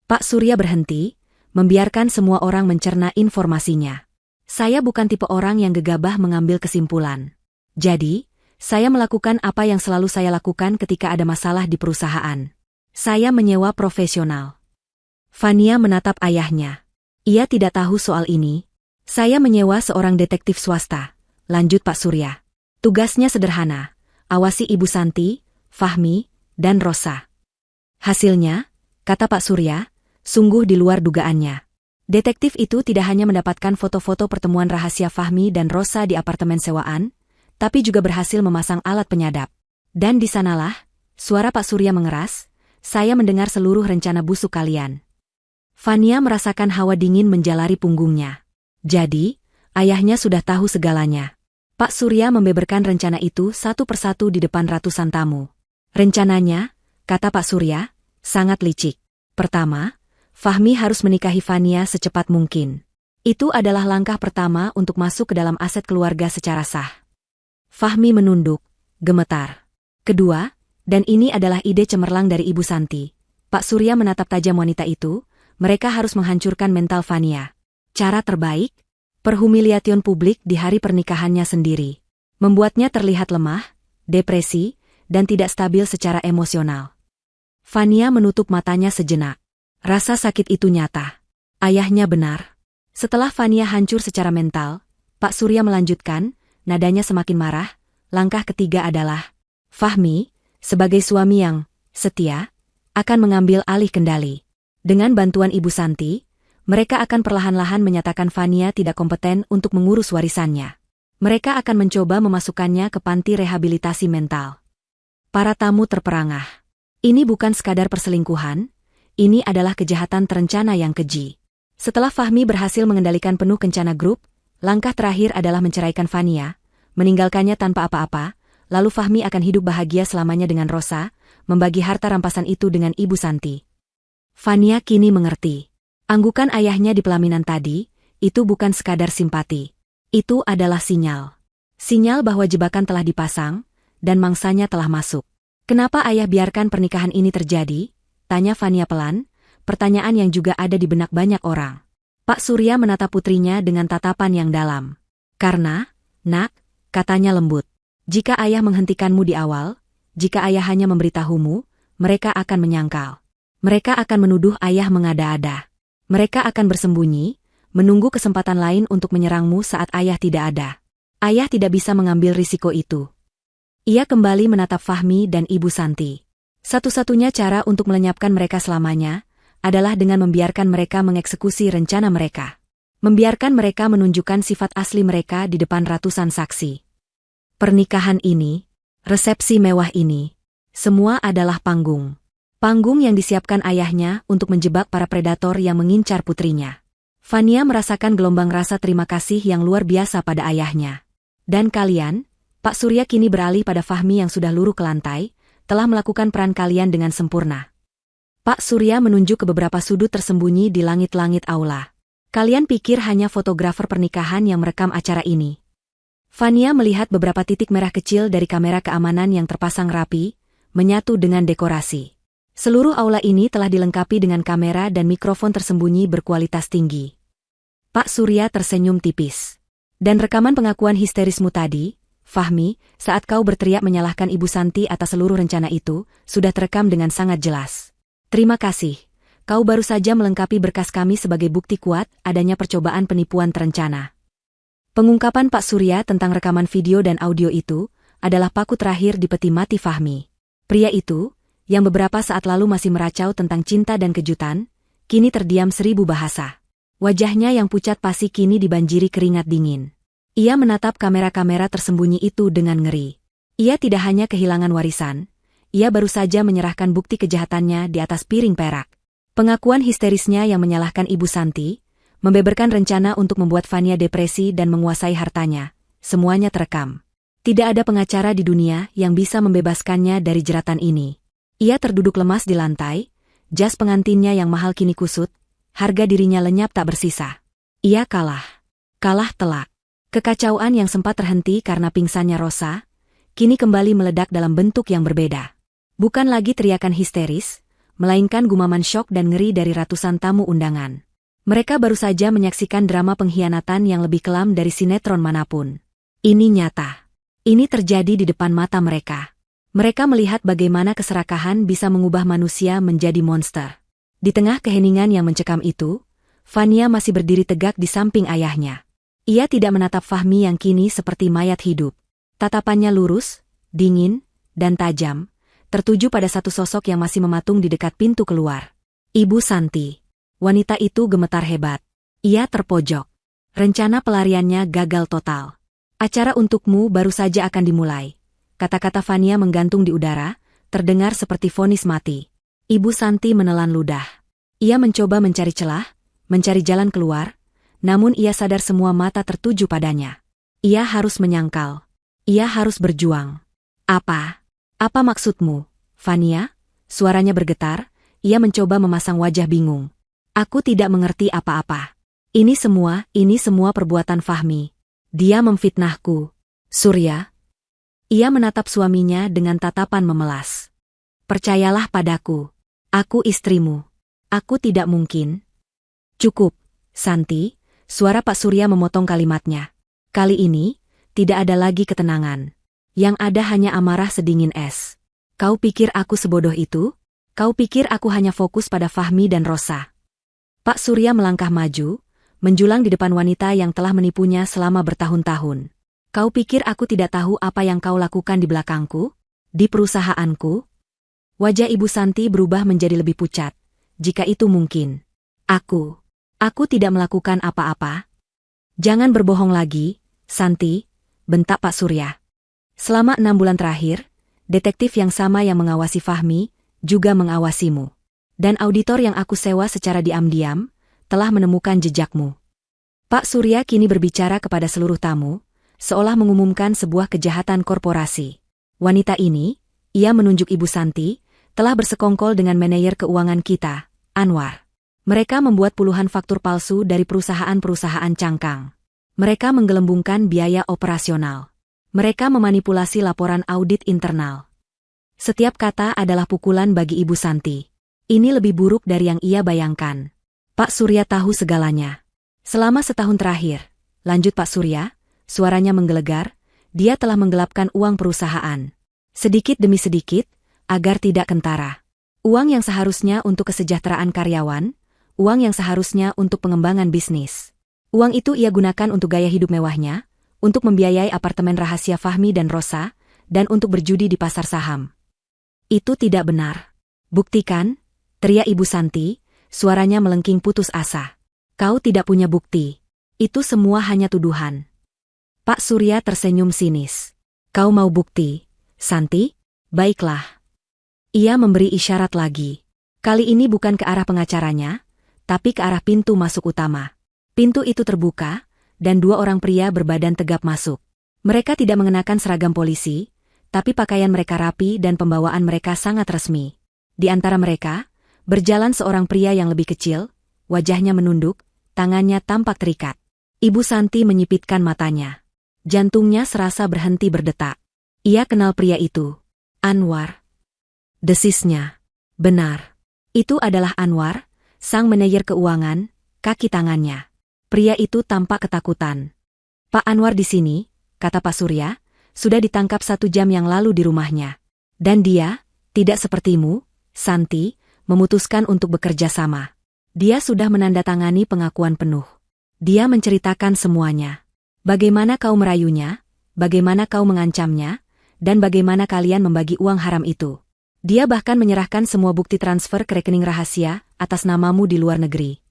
Pak Surya berhenti, membiarkan semua orang mencerna informasinya. Saya bukan tipe orang yang gegabah mengambil kesimpulan. Jadi, saya melakukan apa yang selalu saya lakukan ketika ada masalah di perusahaan. Saya menyewa profesional. Fania menatap ayahnya. Ia tidak tahu soal ini. Saya menyewa seorang detektif swasta, lanjut Pak Surya. Tugasnya sederhana, awasi Ibu Santi, Fahmi, dan Rosa. Hasilnya, kata Pak Surya, sungguh di luar dugaannya. Detektif itu tidak hanya mendapatkan foto-foto pertemuan rahasia Fahmi dan Rosa di apartemen sewaan, tapi juga berhasil memasang alat penyadap. Dan di sanalah, suara Pak Surya mengeras, saya mendengar seluruh rencana busuk kalian. Fania merasakan hawa dingin menjalari punggungnya. Jadi, ayahnya sudah tahu segalanya. Pak Surya membeberkan rencana itu satu persatu di depan ratusan tamu. Rencananya, kata Pak Surya, sangat licik. Pertama, Fahmi harus menikahi Fania secepat mungkin. Itu adalah langkah pertama untuk masuk ke dalam aset keluarga secara sah. Fahmi menunduk, gemetar. Kedua, dan ini adalah ide cemerlang dari Ibu Santi. Pak Surya menatap tajam wanita itu, mereka harus menghancurkan mental Fania. Cara terbaik? Perhumiliation publik di hari pernikahannya sendiri. Membuatnya terlihat lemah, depresi, dan tidak stabil secara emosional. Fania menutup matanya sejenak. Rasa sakit itu nyata. Ayahnya benar. Setelah Fania hancur secara mental, Pak Surya melanjutkan, nadanya semakin marah. Langkah ketiga adalah, Fahmi, sebagai suami yang setia, akan mengambil alih kendali. Dengan bantuan Ibu Santi, mereka akan perlahan-lahan menyatakan Fania tidak kompeten untuk mengurus warisannya. Mereka akan mencoba memasukkannya ke panti rehabilitasi mental. Para tamu terperangah. Ini bukan sekadar perselingkuhan, ini adalah kejahatan terencana yang keji. Setelah Fahmi berhasil mengendalikan penuh kencana grup, langkah terakhir adalah menceraikan Fania, meninggalkannya tanpa apa-apa, lalu Fahmi akan hidup bahagia selamanya dengan Rosa, membagi harta rampasan itu dengan Ibu Santi. Fania kini mengerti. Anggukan ayahnya di pelaminan tadi, itu bukan sekadar simpati. Itu adalah sinyal. Sinyal bahwa jebakan telah dipasang, dan mangsanya telah masuk. Kenapa ayah biarkan pernikahan ini terjadi? Tanya Fania pelan, pertanyaan yang juga ada di benak banyak orang. Pak Surya menatap putrinya dengan tatapan yang dalam. Karena, nak, katanya lembut, jika ayah menghentikanmu di awal, jika ayah hanya memberitahumu, mereka akan menyangkal. Mereka akan menuduh ayah mengada-ada. Mereka akan bersembunyi, menunggu kesempatan lain untuk menyerangmu saat ayah tidak ada. Ayah tidak bisa mengambil risiko itu. Ia kembali menatap Fahmi dan Ibu Santi. Satu-satunya cara untuk melenyapkan mereka selamanya adalah dengan membiarkan mereka mengeksekusi rencana mereka. Membiarkan mereka menunjukkan sifat asli mereka di depan ratusan saksi. Pernikahan ini, resepsi mewah ini, semua adalah panggung. Panggung yang disiapkan ayahnya untuk menjebak para predator yang mengincar putrinya. Fania merasakan gelombang rasa terima kasih yang luar biasa pada ayahnya. Dan kalian, Pak Surya kini beralih pada Fahmi yang sudah luruh ke lantai, telah melakukan peran kalian dengan sempurna. Pak Surya menunjuk ke beberapa sudut tersembunyi di langit-langit aula. Kalian pikir hanya fotografer pernikahan yang merekam acara ini? Fania melihat beberapa titik merah kecil dari kamera keamanan yang terpasang rapi, menyatu dengan dekorasi. Seluruh aula ini telah dilengkapi dengan kamera dan mikrofon tersembunyi berkualitas tinggi. Pak Surya tersenyum tipis. Dan rekaman pengakuan histerismu tadi, Fahmi, saat kau berteriak menyalahkan Ibu Santi atas seluruh rencana itu, sudah terekam dengan sangat jelas. Terima kasih. Kau baru saja melengkapi berkas kami sebagai bukti kuat adanya percobaan penipuan terencana. Pengungkapan Pak Surya tentang rekaman video dan audio itu adalah paku terakhir di peti mati Fahmi. Pria itu, yang beberapa saat lalu masih meracau tentang cinta dan kejutan, kini terdiam 1000 bahasa. Wajahnya yang pucat pasi kini dibanjiri keringat dingin. Ia menatap kamera-kamera tersembunyi itu dengan ngeri. Ia tidak hanya kehilangan warisan, ia baru saja menyerahkan bukti kejahatannya di atas piring perak. Pengakuan histerisnya yang menyalahkan Ibu Santi, membeberkan rencana untuk membuat Fania depresi dan menguasai hartanya, semuanya terekam. Tidak ada pengacara di dunia yang bisa membebaskannya dari jeratan ini. Ia terduduk lemas di lantai, jas pengantinnya yang mahal kini kusut, harga dirinya lenyap tak bersisa. Ia kalah. Kalah telak. Kekacauan yang sempat terhenti karena pingsannya Rosa, kini kembali meledak dalam bentuk yang berbeda. Bukan lagi teriakan histeris, melainkan gumaman syok dan ngeri dari ratusan tamu undangan. Mereka baru saja menyaksikan drama pengkhianatan yang lebih kelam dari sinetron manapun. Ini nyata. Ini terjadi di depan mata mereka. Mereka melihat bagaimana keserakahan bisa mengubah manusia menjadi monster. Di tengah keheningan yang mencekam itu, Fania masih berdiri tegak di samping ayahnya. Ia tidak menatap Fahmi yang kini seperti mayat hidup. Tatapannya lurus, dingin, dan tajam, tertuju pada satu sosok yang masih mematung di dekat pintu keluar. Ibu Santi. Wanita itu gemetar hebat. Ia terpojok. Rencana pelariannya gagal total. Acara untukmu baru saja akan dimulai. Kata-kata Fania menggantung di udara, terdengar seperti vonis mati. Ibu Santi menelan ludah. Ia mencoba mencari celah, mencari jalan keluar, namun ia sadar semua mata tertuju padanya. Ia harus menyangkal. Ia harus berjuang. Apa? Apa maksudmu, Fania? Suaranya bergetar, ia mencoba memasang wajah bingung. Aku tidak mengerti apa-apa. Ini semua perbuatan Fahmi. Dia memfitnahku. Surya. Ia menatap suaminya dengan tatapan memelas. Percayalah padaku. Aku istrimu. Aku tidak mungkin. Cukup, Santi. Suara Pak Surya memotong kalimatnya. Kali ini, tidak ada lagi ketenangan. Yang ada hanya amarah sedingin es. Kau pikir aku sebodoh itu? Kau pikir aku hanya fokus pada Fahmi dan Rosa? Pak Surya melangkah maju, menjulang di depan wanita yang telah menipunya selama bertahun-tahun. Kau pikir aku tidak tahu apa yang kau lakukan di belakangku? Di perusahaanku? Wajah Ibu Santi berubah menjadi lebih pucat. Jika itu mungkin. Aku tidak melakukan apa-apa. Jangan berbohong lagi, Santi, bentak Pak Surya. Selama 6 bulan terakhir, detektif yang sama yang mengawasi Fahmi, juga mengawasimu. Dan auditor yang aku sewa secara diam-diam, telah menemukan jejakmu. Pak Surya kini berbicara kepada seluruh tamu, seolah mengumumkan sebuah kejahatan korporasi. Wanita ini, ia menunjuk Ibu Santi, telah bersekongkol dengan manajer keuangan kita, Anwar. Mereka membuat puluhan faktur palsu dari perusahaan-perusahaan cangkang. Mereka menggelembungkan biaya operasional. Mereka memanipulasi laporan audit internal. Setiap kata adalah pukulan bagi Ibu Santi. Ini lebih buruk dari yang ia bayangkan. Pak Surya tahu segalanya. Selama setahun terakhir, lanjut Pak Surya, suaranya menggelegar, dia telah menggelapkan uang perusahaan. Sedikit demi sedikit, agar tidak kentara. Uang yang seharusnya untuk kesejahteraan karyawan, uang yang seharusnya untuk pengembangan bisnis. Uang itu ia gunakan untuk gaya hidup mewahnya, untuk membiayai apartemen rahasia Fahmi dan Rosa, dan untuk berjudi di pasar saham. Itu tidak benar. Buktikan, teriak Ibu Santi, suaranya melengking putus asa. Kau tidak punya bukti. Itu semua hanya tuduhan. Pak Surya tersenyum sinis. Kau mau bukti, Santi? Baiklah. Ia memberi isyarat lagi. Kali ini bukan ke arah pengacaranya, tapi ke arah pintu masuk utama. Pintu itu terbuka, dan dua orang pria berbadan tegap masuk. Mereka tidak mengenakan seragam polisi, tapi pakaian mereka rapi dan pembawaan mereka sangat resmi. Di antara mereka, berjalan seorang pria yang lebih kecil, wajahnya menunduk, tangannya tampak terikat. Ibu Santi menyipitkan matanya. Jantungnya serasa berhenti berdetak. Ia kenal pria itu. Anwar. Desisnya. Benar. Itu adalah Anwar, sang manajer keuangan, kaki tangannya. Pria itu tampak ketakutan. Pak Anwar di sini, kata Pak Surya, sudah ditangkap 1 jam yang lalu di rumahnya. Dan dia, tidak sepertimu, Santi, memutuskan untuk bekerja sama. Dia sudah menandatangani pengakuan penuh. Dia menceritakan semuanya. Bagaimana kau merayunya, bagaimana kau mengancamnya, dan bagaimana kalian membagi uang haram itu. Dia bahkan menyerahkan semua bukti transfer ke rekening rahasia atas namamu di luar negeri.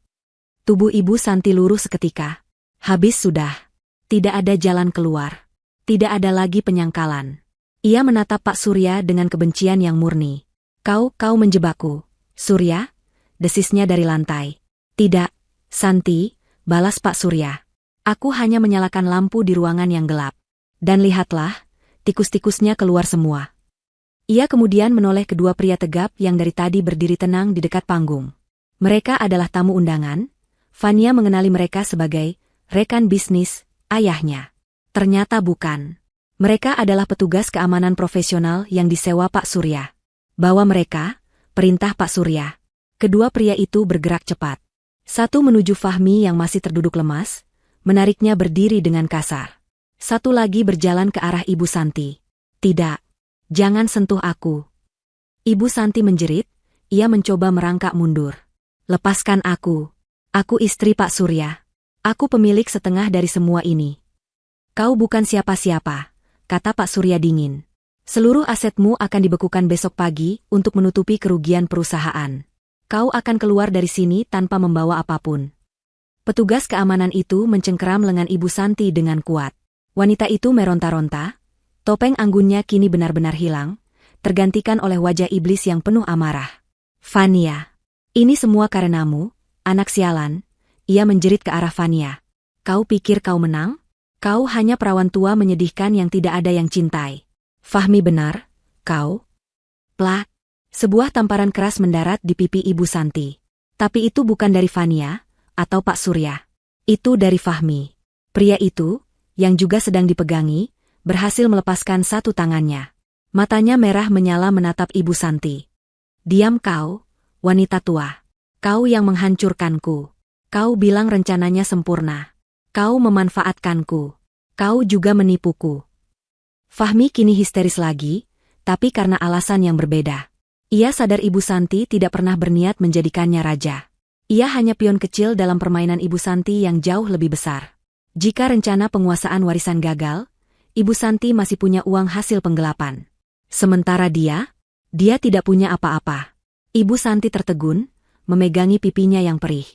Tubuh Ibu Santi lurus seketika. Habis sudah. Tidak ada jalan keluar. Tidak ada lagi penyangkalan. Ia menatap Pak Surya dengan kebencian yang murni. Kau menjebakku. Surya? Desisnya dari lantai. Tidak, Santi, balas Pak Surya. Aku hanya menyalakan lampu di ruangan yang gelap. Dan lihatlah, tikus-tikusnya keluar semua. Ia kemudian menoleh kedua pria tegap yang dari tadi berdiri tenang di dekat panggung. Mereka adalah tamu undangan. Fania mengenali mereka sebagai rekan bisnis ayahnya. Ternyata bukan. Mereka adalah petugas keamanan profesional yang disewa Pak Surya. Bawa mereka, perintah Pak Surya. Kedua pria itu bergerak cepat. Satu menuju Fahmi yang masih terduduk lemas, menariknya berdiri dengan kasar. Satu lagi berjalan ke arah Ibu Santi. Tidak, jangan sentuh aku. Ibu Santi menjerit, ia mencoba merangkak mundur. Lepaskan aku. Aku istri Pak Surya. Aku pemilik setengah dari semua ini. Kau bukan siapa-siapa, kata Pak Surya dingin. Seluruh asetmu akan dibekukan besok pagi untuk menutupi kerugian perusahaan. Kau akan keluar dari sini tanpa membawa apapun. Petugas keamanan itu mencengkeram lengan Ibu Santi dengan kuat. Wanita itu meronta-ronta, topeng anggunnya kini benar-benar hilang, tergantikan oleh wajah iblis yang penuh amarah. Fania, ini semua karenamu, anak sialan, ia menjerit ke arah Fania. Kau pikir kau menang? Kau hanya perawan tua menyedihkan yang tidak ada yang cintai. Fahmi benar, kau? Plak. Sebuah tamparan keras mendarat di pipi Ibu Santi. Tapi itu bukan dari Fania, atau Pak Surya. Itu dari Fahmi. Pria itu, yang juga sedang dipegangi, berhasil melepaskan satu tangannya. Matanya merah menyala menatap Ibu Santi. Diam kau, wanita tua. Kau yang menghancurkanku. Kau bilang rencananya sempurna. Kau memanfaatkanku. Kau juga menipuku. Fahmi kini histeris lagi, tapi karena alasan yang berbeda. Ia sadar Ibu Santi tidak pernah berniat menjadikannya raja. Ia hanya pion kecil dalam permainan Ibu Santi yang jauh lebih besar. Jika rencana penguasaan warisan gagal, Ibu Santi masih punya uang hasil penggelapan. Sementara dia tidak punya apa-apa. Ibu Santi tertegun, memegangi pipinya yang perih.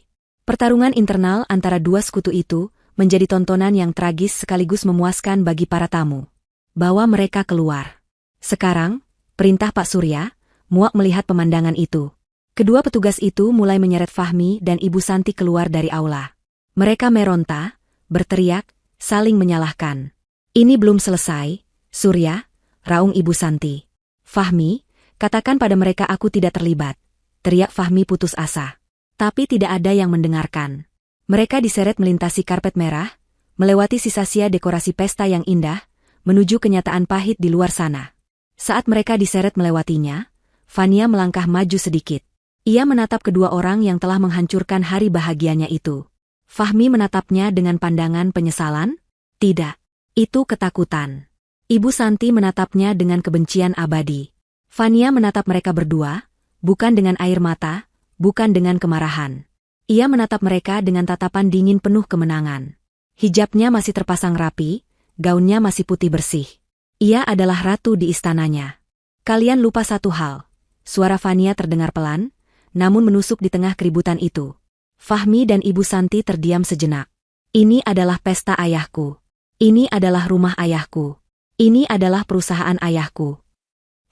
Pertarungan internal antara dua sekutu itu menjadi tontonan yang tragis sekaligus memuaskan bagi para tamu. Bawa mereka keluar. Sekarang, perintah Pak Surya, muak melihat pemandangan itu. Kedua petugas itu mulai menyeret Fahmi dan Ibu Santi keluar dari aula. Mereka meronta, berteriak, saling menyalahkan. Ini belum selesai, Surya, raung Ibu Santi. Fahmi, katakan pada mereka aku tidak terlibat. Teriak Fahmi putus asa. Tapi tidak ada yang mendengarkan. Mereka diseret melintasi karpet merah, melewati sisa-sia dekorasi pesta yang indah, menuju kenyataan pahit di luar sana. Saat mereka diseret melewatinya, Fania melangkah maju sedikit. Ia menatap kedua orang yang telah menghancurkan hari bahagianya itu. Fahmi menatapnya dengan pandangan penyesalan? Tidak. Itu ketakutan. Ibu Santi menatapnya dengan kebencian abadi. Fania menatap mereka berdua, bukan dengan air mata, bukan dengan kemarahan. Ia menatap mereka dengan tatapan dingin penuh kemenangan. Hijabnya masih terpasang rapi, gaunnya masih putih bersih. Ia adalah ratu di istananya. Kalian lupa satu hal. Suara Fania terdengar pelan, namun menusuk di tengah keributan itu. Fahmi dan Ibu Santi terdiam sejenak. Ini adalah pesta ayahku. Ini adalah rumah ayahku. Ini adalah perusahaan ayahku.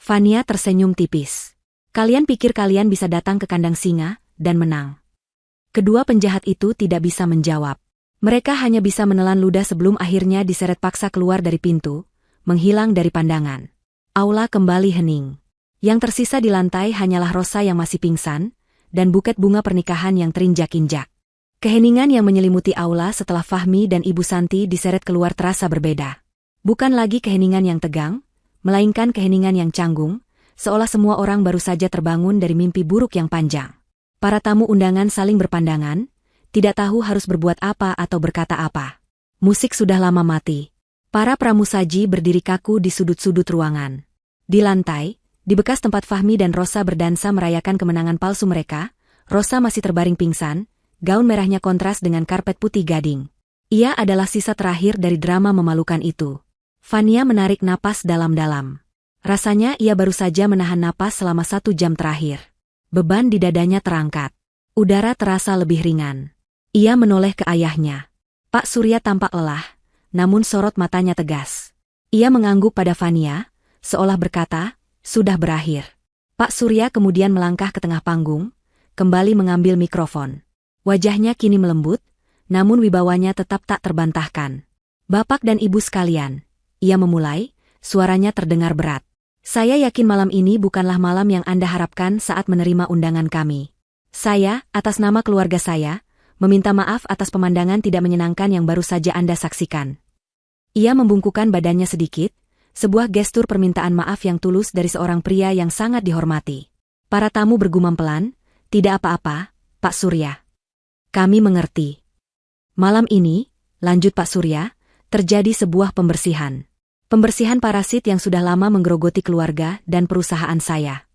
Fania tersenyum tipis. Kalian pikir kalian bisa datang ke kandang singa dan menang? Kedua penjahat itu tidak bisa menjawab. Mereka hanya bisa menelan ludah sebelum akhirnya diseret paksa keluar dari pintu, menghilang dari pandangan. Aula kembali hening. Yang tersisa di lantai hanyalah Rosa yang masih pingsan, dan buket bunga pernikahan yang terinjak-injak. Keheningan yang menyelimuti aula setelah Fahmi dan Ibu Santi diseret keluar terasa berbeda. Bukan lagi keheningan yang tegang, melainkan keheningan yang canggung, seolah semua orang baru saja terbangun dari mimpi buruk yang panjang. Para tamu undangan saling berpandangan, tidak tahu harus berbuat apa atau berkata apa. Musik sudah lama mati. Para pramusaji berdiri kaku di sudut-sudut ruangan. Di lantai, di bekas tempat Fahmi dan Rosa berdansa merayakan kemenangan palsu mereka, Rosa masih terbaring pingsan, gaun merahnya kontras dengan karpet putih gading. Ia adalah sisa terakhir dari drama memalukan itu. Fania menarik napas dalam-dalam. Rasanya ia baru saja menahan napas selama 1 jam terakhir. Beban di dadanya terangkat. Udara terasa lebih ringan. Ia menoleh ke ayahnya. Pak Surya tampak lelah, namun sorot matanya tegas. Ia mengangguk pada Fania, seolah berkata, sudah berakhir. Pak Surya kemudian melangkah ke tengah panggung, kembali mengambil mikrofon. Wajahnya kini melembut, namun wibawanya tetap tak terbantahkan. Bapak dan Ibu sekalian, ia memulai, suaranya terdengar berat. Saya yakin malam ini bukanlah malam yang Anda harapkan saat menerima undangan kami. Saya, atas nama keluarga saya, meminta maaf atas pemandangan tidak menyenangkan yang baru saja Anda saksikan. Ia membungkukkan badannya sedikit, sebuah gestur permintaan maaf yang tulus dari seorang pria yang sangat dihormati. Para tamu bergumam pelan, tidak apa-apa, Pak Surya. Kami mengerti. Malam ini, lanjut Pak Surya, terjadi sebuah pembersihan. Pembersihan parasit yang sudah lama menggerogoti keluarga dan perusahaan saya.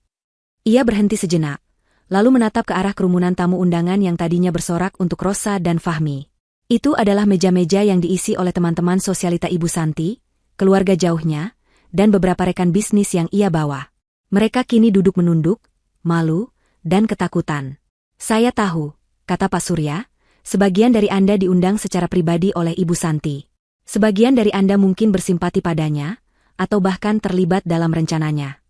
Ia berhenti sejenak, lalu menatap ke arah kerumunan tamu undangan yang tadinya bersorak untuk Rosa dan Fahmi. Itu adalah meja-meja yang diisi oleh teman-teman sosialita Ibu Santi, keluarga jauhnya, dan beberapa rekan bisnis yang ia bawa. Mereka kini duduk menunduk, malu, dan ketakutan. Saya tahu, kata Pak Surya, sebagian dari Anda diundang secara pribadi oleh Ibu Santi. Sebagian dari Anda mungkin bersimpati padanya, atau bahkan terlibat dalam rencananya.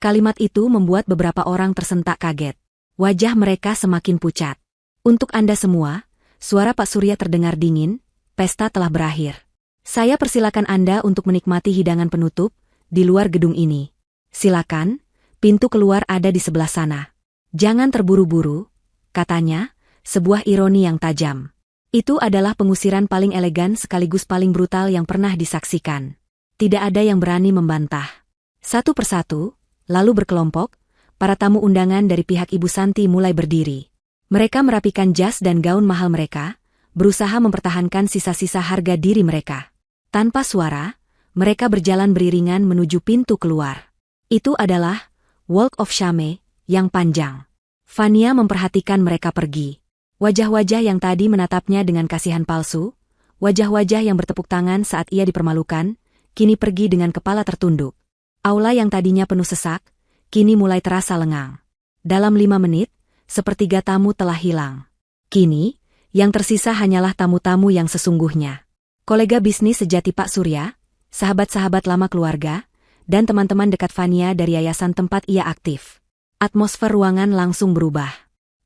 Kalimat itu membuat beberapa orang tersentak kaget. Wajah mereka semakin pucat. Untuk Anda semua, suara Pak Surya terdengar dingin, pesta telah berakhir. Saya persilakan Anda untuk menikmati hidangan penutup di luar gedung ini. Silakan, pintu keluar ada di sebelah sana. Jangan terburu-buru, katanya, sebuah ironi yang tajam. Itu adalah pengusiran paling elegan sekaligus paling brutal yang pernah disaksikan. Tidak ada yang berani membantah. Satu persatu, lalu berkelompok, para tamu undangan dari pihak Ibu Santi mulai berdiri. Mereka merapikan jas dan gaun mahal mereka, berusaha mempertahankan sisa-sisa harga diri mereka. Tanpa suara, mereka berjalan beriringan menuju pintu keluar. Itu adalah Walk of Shame yang panjang. Fania memperhatikan mereka pergi. Wajah-wajah yang tadi menatapnya dengan kasihan palsu, wajah-wajah yang bertepuk tangan saat ia dipermalukan, kini pergi dengan kepala tertunduk. Aula yang tadinya penuh sesak, kini mulai terasa lengang. Dalam 5 menit, sepertiga tamu telah hilang. Kini, yang tersisa hanyalah tamu-tamu yang sesungguhnya. Kolega bisnis sejati Pak Surya, sahabat-sahabat lama keluarga, dan teman-teman dekat Fania dari yayasan tempat ia aktif. Atmosfer ruangan langsung berubah.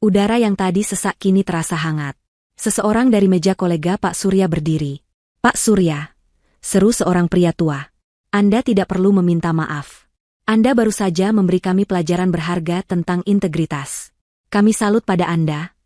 Udara yang tadi sesak kini terasa hangat. Seseorang dari meja kolega Pak Surya berdiri. Pak Surya, seru seorang pria tua. Anda tidak perlu meminta maaf. Anda baru saja memberi kami pelajaran berharga tentang integritas. Kami salut pada Anda.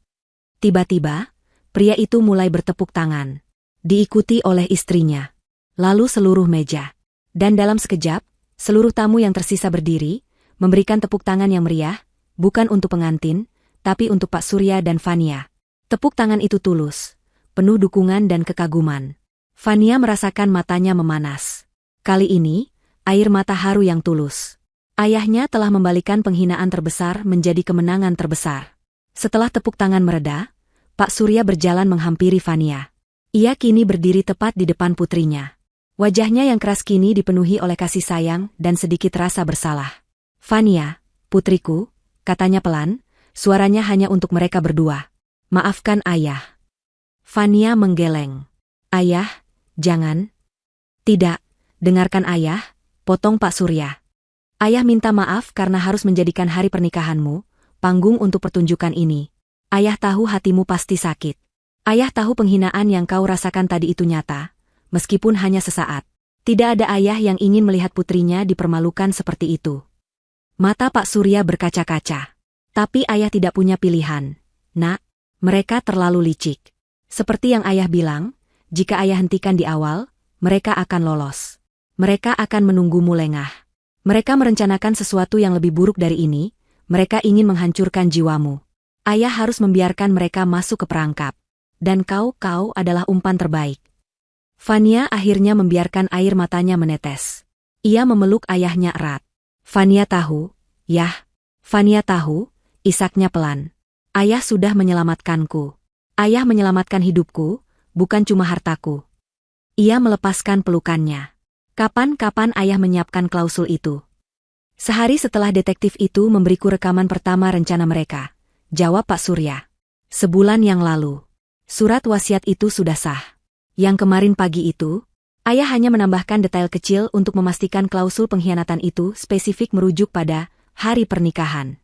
Tiba-tiba, pria itu mulai bertepuk tangan. Diikuti oleh istrinya. Lalu seluruh meja. Dan dalam sekejap, seluruh tamu yang tersisa berdiri, memberikan tepuk tangan yang meriah, bukan untuk pengantin, tapi untuk Pak Surya dan Fania. Tepuk tangan itu tulus, penuh dukungan dan kekaguman. Fania merasakan matanya memanas. Kali ini, air mata haru yang tulus. Ayahnya telah membalikan penghinaan terbesar menjadi kemenangan terbesar. Setelah tepuk tangan mereda, Pak Surya berjalan menghampiri Fania. Ia kini berdiri tepat di depan putrinya. Wajahnya yang keras kini dipenuhi oleh kasih sayang dan sedikit rasa bersalah. "Fania, putriku," katanya pelan, suaranya hanya untuk mereka berdua. "Maafkan ayah." Fania menggeleng. "Ayah, jangan." "Tidak, dengarkan ayah," potong Pak Surya. "Ayah minta maaf karena harus menjadikan hari pernikahanmu panggung untuk pertunjukan ini. Ayah tahu hatimu pasti sakit. Ayah tahu penghinaan yang kau rasakan tadi itu nyata, meskipun hanya sesaat. Tidak ada ayah yang ingin melihat putrinya dipermalukan seperti itu." Mata Pak Surya berkaca-kaca. "Tapi ayah tidak punya pilihan, Nak. Mereka terlalu licik. Seperti yang ayah bilang, jika ayah hentikan di awal, mereka akan lolos. Mereka akan menunggumu lengah. Mereka merencanakan sesuatu yang lebih buruk dari ini, mereka ingin menghancurkan jiwamu. Ayah harus membiarkan mereka masuk ke perangkap. Dan kau adalah umpan terbaik." Fania akhirnya membiarkan air matanya menetes. Ia memeluk ayahnya erat. "Fania tahu, Yah. Fania tahu," isaknya pelan. "Ayah sudah menyelamatkanku. Ayah menyelamatkan hidupku, bukan cuma hartaku." Ia melepaskan pelukannya. "Kapan ayah menyiapkan klausul itu?" "Sehari setelah detektif itu memberiku rekaman pertama rencana mereka," jawab Pak Surya. "Sebulan yang lalu. Surat wasiat itu sudah sah. Yang kemarin pagi itu, ayah hanya menambahkan detail kecil untuk memastikan klausul pengkhianatan itu spesifik merujuk pada hari pernikahan.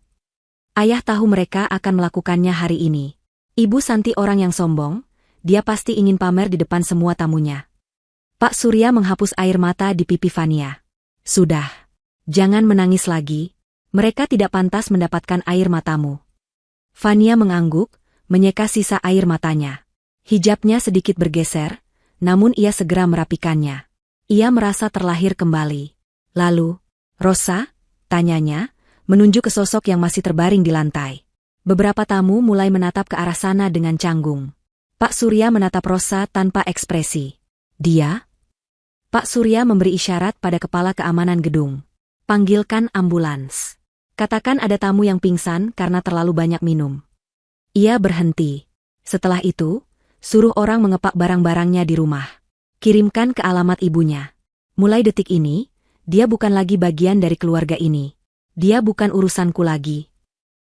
Ayah tahu mereka akan melakukannya hari ini. Ibu Santi orang yang sombong, dia pasti ingin pamer di depan semua tamunya." Pak Surya menghapus air mata di pipi Fania. "Sudah. Jangan menangis lagi. Mereka tidak pantas mendapatkan air matamu." Fania mengangguk, menyeka sisa air matanya. Hijabnya sedikit bergeser, namun ia segera merapikannya. Ia merasa terlahir kembali. "Lalu, Rosa?" tanyanya, menunjuk ke sosok yang masih terbaring di lantai. Beberapa tamu mulai menatap ke arah sana dengan canggung. Pak Surya menatap Rosa tanpa ekspresi. "Dia?" Pak Surya memberi isyarat pada kepala keamanan gedung. "Panggilkan ambulans. Katakan ada tamu yang pingsan karena terlalu banyak minum." Ia berhenti. Setelah itu, suruh orang mengepak barang-barangnya di rumah. Kirimkan ke alamat ibunya. Mulai detik ini, dia bukan lagi bagian dari keluarga ini. Dia bukan urusanku lagi.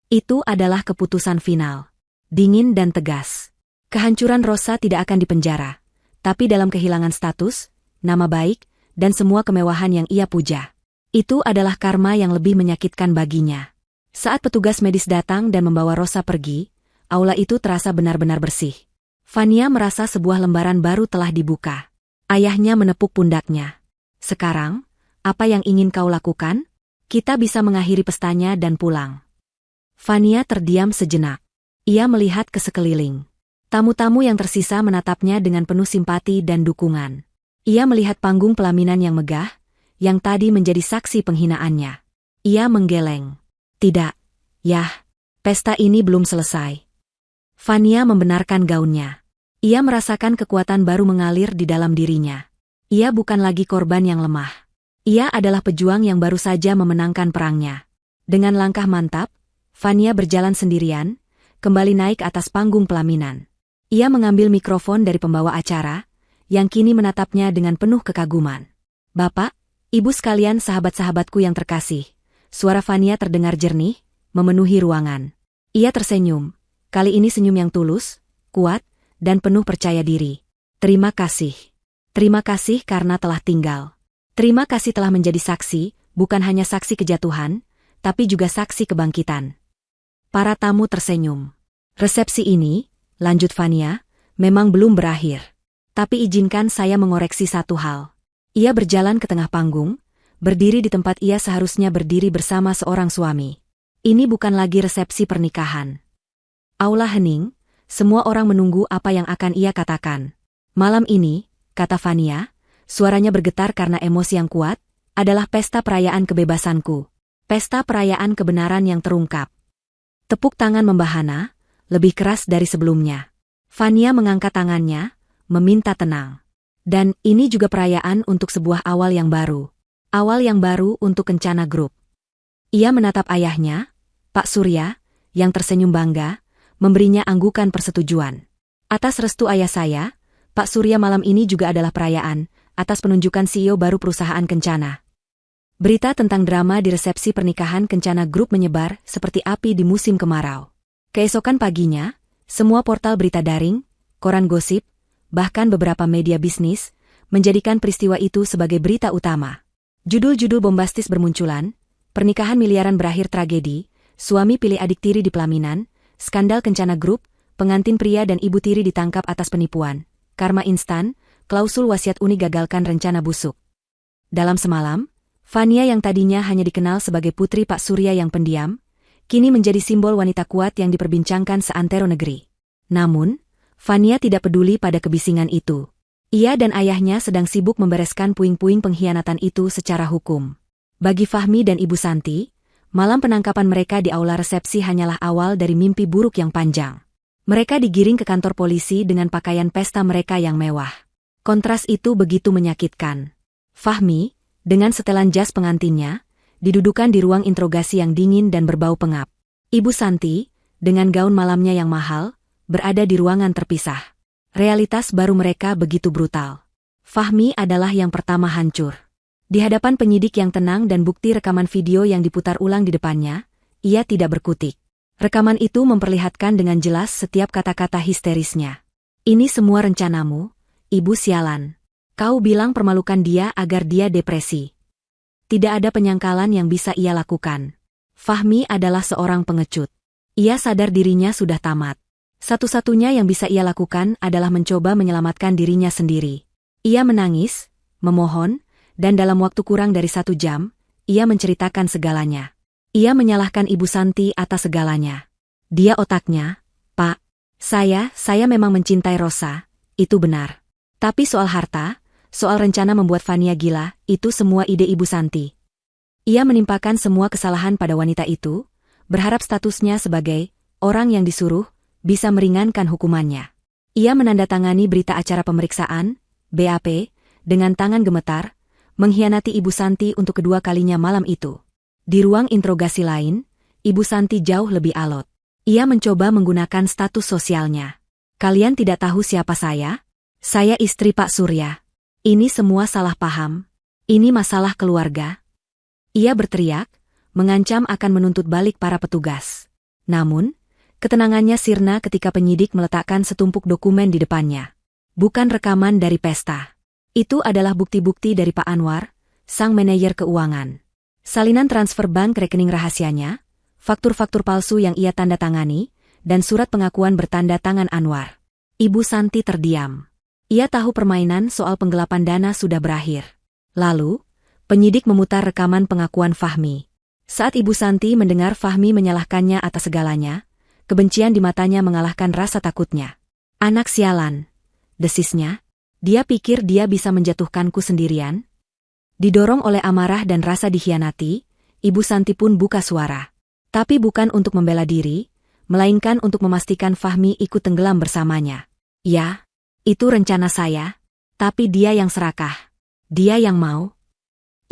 Itu adalah keputusan final. Dingin dan tegas. Kehancuran Rosa tidak akan dipenjara, tapi dalam kehilangan status, nama baik, dan semua kemewahan yang ia puja. Itu adalah karma yang lebih menyakitkan baginya. Saat petugas medis datang dan membawa Rosa pergi, aula itu terasa benar-benar bersih. Fania merasa sebuah lembaran baru telah dibuka. Ayahnya menepuk pundaknya. "Sekarang, apa yang ingin kau lakukan? Kita bisa mengakhiri pestanya dan pulang." Fania terdiam sejenak. Ia melihat ke sekeliling. Tamu-tamu yang tersisa menatapnya dengan penuh simpati dan dukungan. Ia melihat panggung pelaminan yang megah, yang tadi menjadi saksi penghinaannya. Ia menggeleng. "Tidak, Yah. Pesta ini belum selesai." Fania membenarkan gaunnya. Ia merasakan kekuatan baru mengalir di dalam dirinya. Ia bukan lagi korban yang lemah. Ia adalah pejuang yang baru saja memenangkan perangnya. Dengan langkah mantap, Fania berjalan sendirian, kembali naik atas panggung pelaminan. Ia mengambil mikrofon dari pembawa acara, yang kini menatapnya dengan penuh kekaguman. "Bapak, Ibu sekalian sahabat-sahabatku yang terkasih," suara Fania terdengar jernih, memenuhi ruangan. Ia tersenyum, kali ini senyum yang tulus, kuat, dan penuh percaya diri. "Terima kasih. Terima kasih karena telah tinggal. Terima kasih telah menjadi saksi, bukan hanya saksi kejatuhan, tapi juga saksi kebangkitan." Para tamu tersenyum. "Resepsi ini," lanjut Fania, "memang belum berakhir. Tapi izinkan saya mengoreksi satu hal." Ia berjalan ke tengah panggung, berdiri di tempat ia seharusnya berdiri bersama seorang suami. Ini bukan lagi resepsi pernikahan. Aula hening, semua orang menunggu apa yang akan ia katakan. "Malam ini," kata Fania, suaranya bergetar karena emosi yang kuat, "adalah pesta perayaan kebebasanku. Pesta perayaan kebenaran yang terungkap. Tepuk tangan membahana, lebih keras dari sebelumnya. Fania mengangkat tangannya, meminta tenang. Dan ini juga perayaan untuk sebuah awal yang baru. Awal yang baru untuk Kencana Group. Ia menatap ayahnya, Pak Surya, yang tersenyum bangga, memberinya anggukan persetujuan. Atas restu ayah saya, Pak Surya, malam ini juga adalah perayaan, atas penunjukan CEO baru perusahaan Kencana. Berita tentang drama di resepsi pernikahan Kencana Group menyebar seperti api di musim kemarau. Keesokan paginya, semua portal berita daring, koran gosip, bahkan beberapa media bisnis, menjadikan peristiwa itu sebagai berita utama. Judul-judul bombastis bermunculan, pernikahan miliaran berakhir tragedi, suami pilih adik tiri di pelaminan, skandal Kencana Group, pengantin pria dan ibu tiri ditangkap atas penipuan, karma instan, klausul wasiat Uni gagalkan rencana busuk. Dalam semalam, Fania yang tadinya hanya dikenal sebagai putri Pak Surya yang pendiam, kini menjadi simbol wanita kuat yang diperbincangkan seantero negeri. Namun, Fania tidak peduli pada kebisingan itu. Ia dan ayahnya sedang sibuk membereskan puing-puing pengkhianatan itu secara hukum. Bagi Fahmi dan Ibu Santi, malam penangkapan mereka di aula resepsi hanyalah awal dari mimpi buruk yang panjang. Mereka digiring ke kantor polisi dengan pakaian pesta mereka yang mewah. Kontras itu begitu menyakitkan. Fahmi, dengan setelan jas pengantinnya, didudukan di ruang interogasi yang dingin dan berbau pengap. Ibu Santi, dengan gaun malamnya yang mahal, berada di ruangan terpisah. Realitas baru mereka begitu brutal. Fahmi adalah yang pertama hancur. Di hadapan penyidik yang tenang dan bukti rekaman video yang diputar ulang di depannya, ia tidak berkutik. Rekaman itu memperlihatkan dengan jelas setiap kata-kata histerisnya. Ini semua rencanamu, Ibu sialan. Kau bilang permalukan dia agar dia depresi. Tidak ada penyangkalan yang bisa ia lakukan. Fahmi adalah seorang pengecut. Ia sadar dirinya sudah tamat. Satu-satunya yang bisa ia lakukan adalah mencoba menyelamatkan dirinya sendiri. Ia menangis, memohon, dan dalam waktu kurang dari 1 jam, ia menceritakan segalanya. Ia menyalahkan Ibu Santi atas segalanya. Dia otaknya, Pak, saya memang mencintai Rosa, itu benar. Tapi soal harta, soal rencana membuat Fania gila, itu semua ide Ibu Santi. Ia menimpakan semua kesalahan pada wanita itu, berharap statusnya sebagai orang yang disuruh, bisa meringankan hukumannya. Ia menandatangani berita acara pemeriksaan, BAP, dengan tangan gemetar, mengkhianati Ibu Santi untuk kedua kalinya malam itu. Di ruang interogasi lain, Ibu Santi jauh lebih alot. Ia mencoba menggunakan status sosialnya. Kalian tidak tahu siapa saya? Saya istri Pak Surya. Ini semua salah paham. Ini masalah keluarga. Ia berteriak, mengancam akan menuntut balik para petugas. Namun, ketenangannya sirna ketika penyidik meletakkan setumpuk dokumen di depannya. Bukan rekaman dari pesta. Itu adalah bukti-bukti dari Pak Anwar, sang manajer keuangan. Salinan transfer bank rekening rahasianya, faktur-faktur palsu yang ia tanda tangani, dan surat pengakuan bertanda tangan Anwar. Ibu Santi terdiam. Ia tahu permainan soal penggelapan dana sudah berakhir. Lalu, penyidik memutar rekaman pengakuan Fahmi. Saat Ibu Santi mendengar Fahmi menyalahkannya atas segalanya, kebencian di matanya mengalahkan rasa takutnya. Anak sialan, desisnya. Dia pikir dia bisa menjatuhkanku sendirian? Didorong oleh amarah dan rasa dikhianati, Ibu Santi pun buka suara. Tapi bukan untuk membela diri, melainkan untuk memastikan Fahmi ikut tenggelam bersamanya. Ya, itu rencana saya, tapi dia yang serakah. Dia yang mau.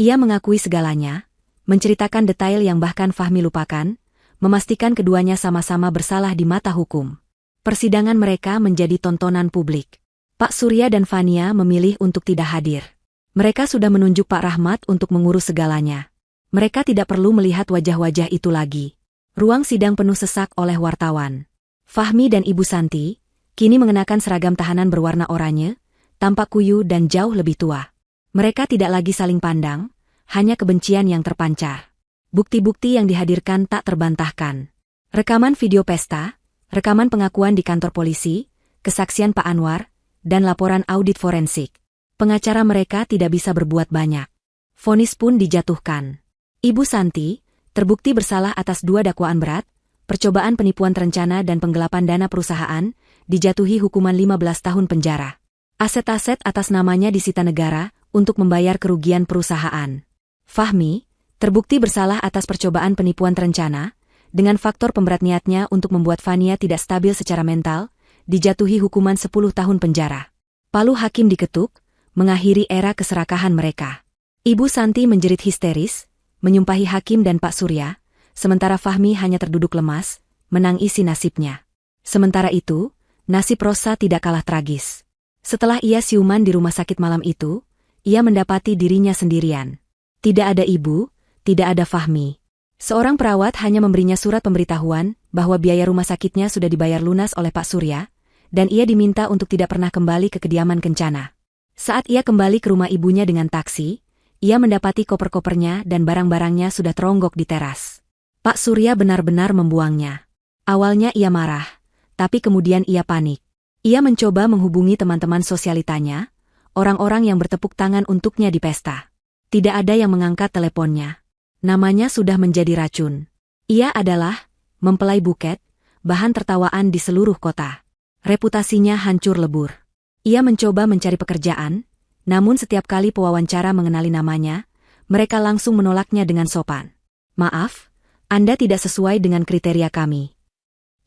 Ia mengakui segalanya, menceritakan detail yang bahkan Fahmi lupakan, memastikan keduanya sama-sama bersalah di mata hukum. Persidangan mereka menjadi tontonan publik. Pak Surya dan Fania memilih untuk tidak hadir. Mereka sudah menunjuk Pak Rahmat untuk mengurus segalanya. Mereka tidak perlu melihat wajah-wajah itu lagi. Ruang sidang penuh sesak oleh wartawan. Fahmi dan Ibu Santi, kini mengenakan seragam tahanan berwarna oranye, tampak kuyu dan jauh lebih tua. Mereka tidak lagi saling pandang, hanya kebencian yang terpancar. Bukti-bukti yang dihadirkan tak terbantahkan. Rekaman video pesta, rekaman pengakuan di kantor polisi, kesaksian Pak Anwar, dan laporan audit forensik. Pengacara mereka tidak bisa berbuat banyak. Vonis pun dijatuhkan. Ibu Santi, terbukti bersalah atas 2 dakwaan berat, percobaan penipuan terencana dan penggelapan dana perusahaan, dijatuhi hukuman 15 tahun penjara. Aset-aset atas namanya disita negara untuk membayar kerugian perusahaan. Fahmi, terbukti bersalah atas percobaan penipuan terencana, dengan faktor pemberat niatnya untuk membuat Fania tidak stabil secara mental, dijatuhi hukuman 10 tahun penjara. Palu hakim diketuk, mengakhiri era keserakahan mereka. Ibu Santi menjerit histeris, menyumpahi hakim dan Pak Surya, sementara Fahmi hanya terduduk lemas, menangisi nasibnya. Sementara itu, nasib Rosa tidak kalah tragis. Setelah ia siuman di rumah sakit malam itu, ia mendapati dirinya sendirian. Tidak ada ibu, tidak ada Fahmi. Seorang perawat hanya memberinya surat pemberitahuan bahwa biaya rumah sakitnya sudah dibayar lunas oleh Pak Surya, dan ia diminta untuk tidak pernah kembali ke kediaman Kencana. Saat ia kembali ke rumah ibunya dengan taksi, ia mendapati koper-kopernya dan barang-barangnya sudah teronggok di teras. Pak Surya benar-benar membuangnya. Awalnya ia marah, tapi kemudian ia panik. Ia mencoba menghubungi teman-teman sosialitanya, orang-orang yang bertepuk tangan untuknya di pesta. Tidak ada yang mengangkat teleponnya. Namanya sudah menjadi racun. Ia adalah mempelai buket, bahan tertawaan di seluruh kota. Reputasinya hancur lebur. Ia mencoba mencari pekerjaan, namun setiap kali pewawancara mengenali namanya, mereka langsung menolaknya dengan sopan. Maaf, Anda tidak sesuai dengan kriteria kami.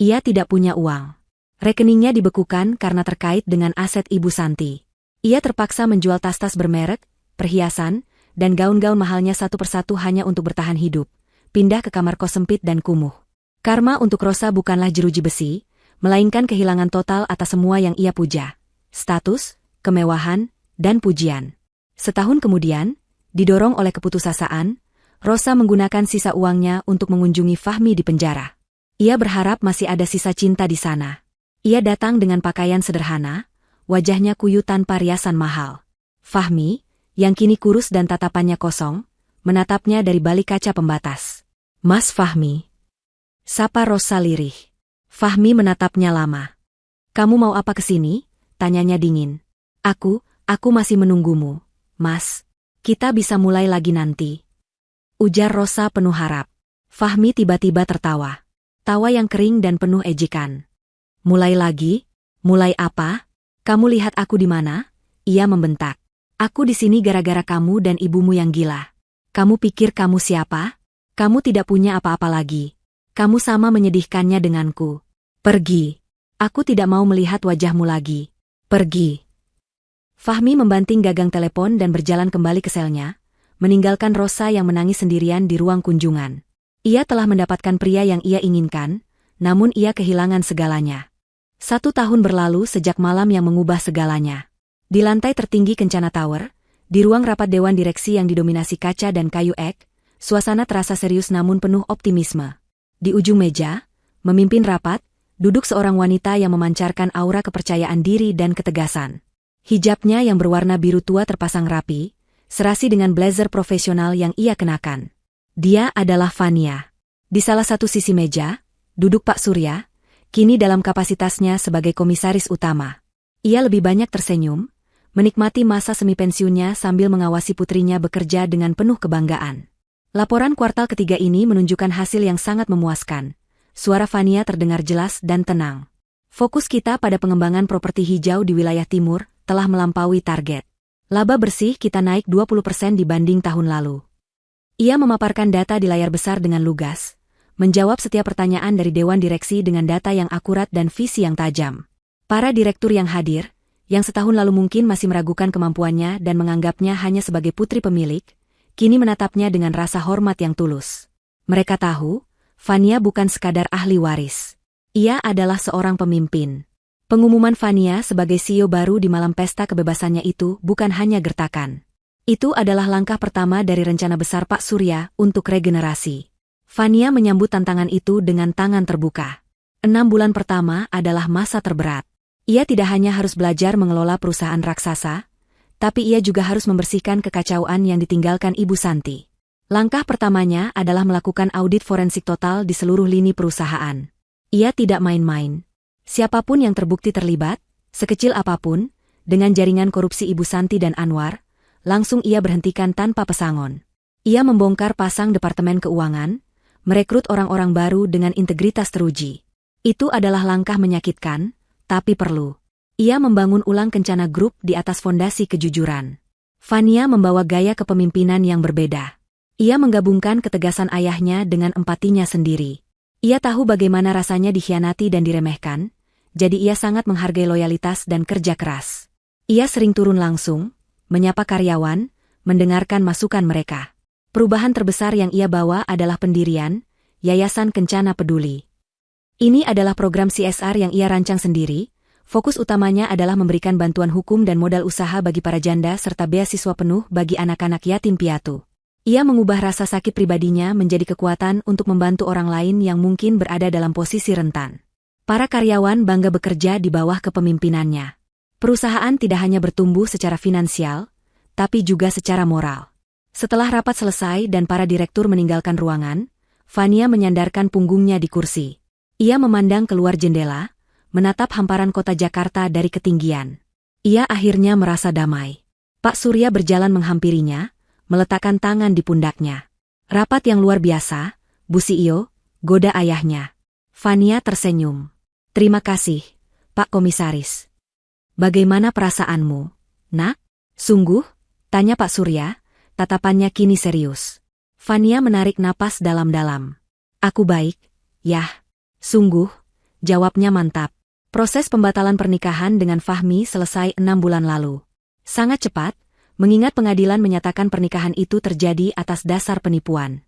Ia tidak punya uang. Rekeningnya dibekukan karena terkait dengan aset Ibu Santi. Ia terpaksa menjual tas-tas bermerek, perhiasan, dan gaun-gaun mahalnya satu persatu hanya untuk bertahan hidup, pindah ke kamar kos sempit dan kumuh. Karma untuk Rosa bukanlah jeruji besi, melainkan kehilangan total atas semua yang ia puja. Status, kemewahan, dan pujian. Setahun kemudian, didorong oleh keputusasaan, Rosa menggunakan sisa uangnya untuk mengunjungi Fahmi di penjara. Ia berharap masih ada sisa cinta di sana. Ia datang dengan pakaian sederhana, wajahnya kuyu tanpa riasan mahal. Fahmi, yang kini kurus dan tatapannya kosong, menatapnya dari balik kaca pembatas. Mas Fahmi. Sapa Rosa lirih. Fahmi menatapnya lama. Kamu mau apa kesini? Tanyanya dingin. Aku masih menunggumu, Mas. Kita bisa mulai lagi nanti. Ujar Rosa penuh harap. Fahmi tiba-tiba tertawa. Tawa yang kering dan penuh ejekan. Mulai lagi? Mulai apa? Kamu lihat aku di mana? Ia membentak. Aku di sini gara-gara kamu dan ibumu yang gila. Kamu pikir kamu siapa? Kamu tidak punya apa-apa lagi. Kamu sama menyedihkannya denganku. Pergi. Aku tidak mau melihat wajahmu lagi. Pergi. Fahmi membanting gagang telepon dan berjalan kembali ke selnya, meninggalkan Rosa yang menangis sendirian di ruang kunjungan. Ia telah mendapatkan pria yang ia inginkan, namun ia kehilangan segalanya. 1 tahun berlalu sejak malam yang mengubah segalanya. Di lantai tertinggi Kencana Tower, di ruang rapat dewan direksi yang didominasi kaca dan kayu ek, suasana terasa serius namun penuh optimisme. Di ujung meja, memimpin rapat, duduk seorang wanita yang memancarkan aura kepercayaan diri dan ketegasan. Hijabnya yang berwarna biru tua terpasang rapi, serasi dengan blazer profesional yang ia kenakan. Dia adalah Fania. Di salah satu sisi meja, duduk Pak Surya, kini dalam kapasitasnya sebagai komisaris utama. Ia lebih banyak tersenyum, menikmati masa semi pensiunnya sambil mengawasi putrinya bekerja dengan penuh kebanggaan. Laporan kuartal ketiga ini menunjukkan hasil yang sangat memuaskan. Suara Fania terdengar jelas dan tenang. Fokus kita pada pengembangan properti hijau di wilayah timur telah melampaui target. Laba bersih kita naik 20% dibanding tahun lalu. Ia memaparkan data di layar besar dengan lugas, menjawab setiap pertanyaan dari dewan direksi dengan data yang akurat dan visi yang tajam. Para direktur yang hadir, yang setahun lalu mungkin masih meragukan kemampuannya dan menganggapnya hanya sebagai putri pemilik, kini menatapnya dengan rasa hormat yang tulus. Mereka tahu, Fania bukan sekadar ahli waris. Ia adalah seorang pemimpin. Pengumuman Fania sebagai CEO baru di malam pesta kebebasannya itu bukan hanya gertakan. Itu adalah langkah pertama dari rencana besar Pak Surya untuk regenerasi. Fania menyambut tantangan itu dengan tangan terbuka. 6 bulan pertama adalah masa terberat. Ia tidak hanya harus belajar mengelola perusahaan raksasa, tapi ia juga harus membersihkan kekacauan yang ditinggalkan Ibu Santi. Langkah pertamanya adalah melakukan audit forensik total di seluruh lini perusahaan. Ia tidak main-main. Siapapun yang terbukti terlibat, sekecil apapun, dengan jaringan korupsi Ibu Santi dan Anwar, langsung ia berhentikan tanpa pesangon. Ia membongkar pasang departemen keuangan, merekrut orang-orang baru dengan integritas teruji. Itu adalah langkah menyakitkan, tapi perlu. Ia membangun ulang Kencana Group di atas fondasi kejujuran. Fania membawa gaya kepemimpinan yang berbeda. Ia menggabungkan ketegasan ayahnya dengan empatinya sendiri. Ia tahu bagaimana rasanya dikhianati dan diremehkan, jadi ia sangat menghargai loyalitas dan kerja keras. Ia sering turun langsung, menyapa karyawan, mendengarkan masukan mereka. Perubahan terbesar yang ia bawa adalah pendirian Yayasan Kencana Peduli. Ini adalah program CSR yang ia rancang sendiri. Fokus utamanya adalah memberikan bantuan hukum dan modal usaha bagi para janda serta beasiswa penuh bagi anak-anak yatim piatu. Ia mengubah rasa sakit pribadinya menjadi kekuatan untuk membantu orang lain yang mungkin berada dalam posisi rentan. Para karyawan bangga bekerja di bawah kepemimpinannya. Perusahaan tidak hanya bertumbuh secara finansial, tapi juga secara moral. Setelah rapat selesai dan para direktur meninggalkan ruangan, Fania menyandarkan punggungnya di kursi. Ia memandang keluar jendela, menatap hamparan kota Jakarta dari ketinggian. Ia akhirnya merasa damai. Pak Surya berjalan menghampirinya, meletakkan tangan di pundaknya. Rapat yang luar biasa, Bu CEO, goda ayahnya. Fania tersenyum. Terima kasih, Pak Komisaris. Bagaimana perasaanmu, Nak? Sungguh? Tanya Pak Surya, tatapannya kini serius. Fania menarik napas dalam-dalam. Aku baik, yah. Sungguh, jawabnya mantap. Proses pembatalan pernikahan dengan Fahmi selesai 6 bulan lalu. Sangat cepat, mengingat pengadilan menyatakan pernikahan itu terjadi atas dasar penipuan.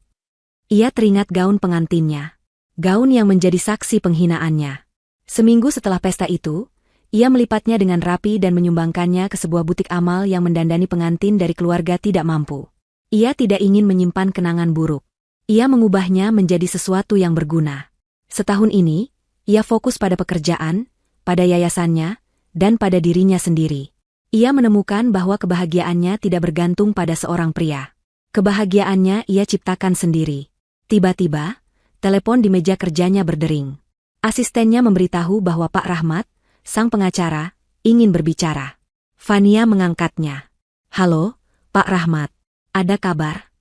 Ia teringat gaun pengantinnya. Gaun yang menjadi saksi penghinaannya. Seminggu setelah pesta itu, ia melipatnya dengan rapi dan menyumbangkannya ke sebuah butik amal yang mendandani pengantin dari keluarga tidak mampu. Ia tidak ingin menyimpan kenangan buruk. Ia mengubahnya menjadi sesuatu yang berguna. Setahun ini, ia fokus pada pekerjaan, pada yayasannya, dan pada dirinya sendiri. Ia menemukan bahwa kebahagiaannya tidak bergantung pada seorang pria. Kebahagiaannya ia ciptakan sendiri. Tiba-tiba, telepon di meja kerjanya berdering. Asistennya memberitahu bahwa Pak Rahmat, sang pengacara, ingin berbicara. Fania mengangkatnya. Halo, Pak Rahmat. Ada kabar?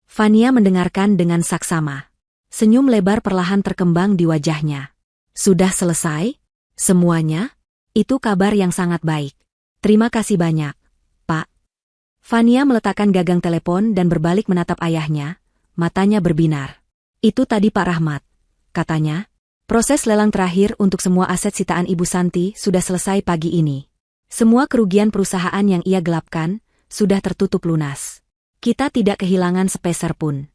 Fania mendengarkan dengan saksama. Senyum lebar perlahan terkembang di wajahnya. Sudah selesai? Semuanya? Itu kabar yang sangat baik. Terima kasih banyak, Pak. Fania meletakkan gagang telepon dan berbalik menatap ayahnya, matanya berbinar. Itu tadi Pak Rahmat, katanya. Proses lelang terakhir untuk semua aset sitaan Ibu Santi sudah selesai pagi ini. Semua kerugian perusahaan yang ia gelapkan sudah tertutup lunas. Kita tidak kehilangan sepeser pun.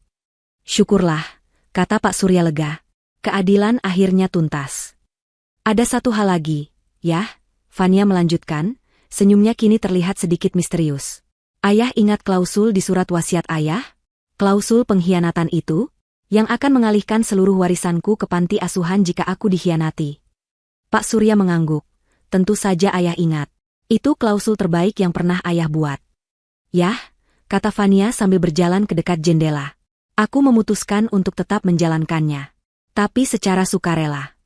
Syukurlah, kata Pak Surya lega. Keadilan akhirnya tuntas. Ada satu hal lagi, ya, Fania melanjutkan. Senyumnya kini terlihat sedikit misterius. Ayah ingat klausul di surat wasiat ayah? Klausul pengkhianatan itu, yang akan mengalihkan seluruh warisanku ke panti asuhan jika aku dikhianati. Pak Surya mengangguk. Tentu saja ayah ingat. Itu klausul terbaik yang pernah ayah buat. Yah, kata Fania sambil berjalan ke dekat jendela. Aku memutuskan untuk tetap menjalankannya. Tapi secara sukarela.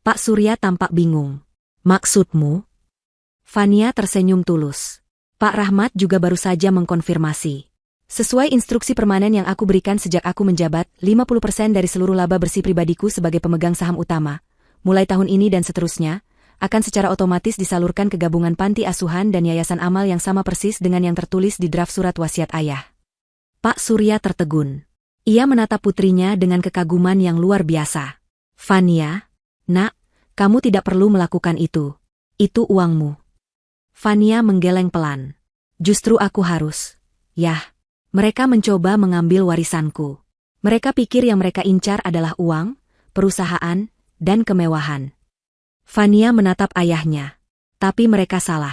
Pak Surya tampak bingung. Maksudmu? Fania tersenyum tulus. Pak Rahmat juga baru saja mengkonfirmasi. Sesuai instruksi permanen yang aku berikan sejak aku menjabat, 50% dari seluruh laba bersih pribadiku sebagai pemegang saham utama, mulai tahun ini dan seterusnya, akan secara otomatis disalurkan ke gabungan panti asuhan dan yayasan amal yang sama persis dengan yang tertulis di draft surat wasiat ayah. Pak Surya tertegun. Ia menatap putrinya dengan kekaguman yang luar biasa. Fania, Nak, kamu tidak perlu melakukan itu. Itu uangmu. Fania menggeleng pelan. Justru aku harus. Yah, mereka mencoba mengambil warisanku. Mereka pikir yang mereka incar adalah uang, perusahaan, dan kemewahan. Fania menatap ayahnya. Tapi mereka salah.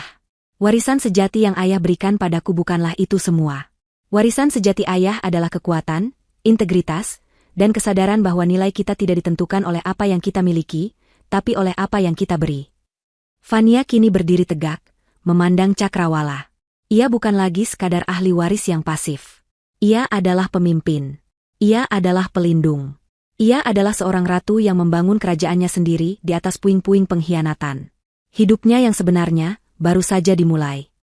Warisan sejati yang ayah berikan padaku bukanlah itu semua. Warisan sejati ayah adalah kekuatan, integritas, dan kesadaran bahwa nilai kita tidak ditentukan oleh apa yang kita miliki, tapi oleh apa yang kita beri. Fania kini berdiri tegak, memandang Cakrawala. Ia bukan lagi sekadar ahli waris yang pasif. Ia adalah pemimpin. Ia adalah pelindung. Ia adalah seorang ratu yang membangun kerajaannya sendiri di atas puing-puing pengkhianatan. Hidupnya yang sebenarnya baru saja dimulai.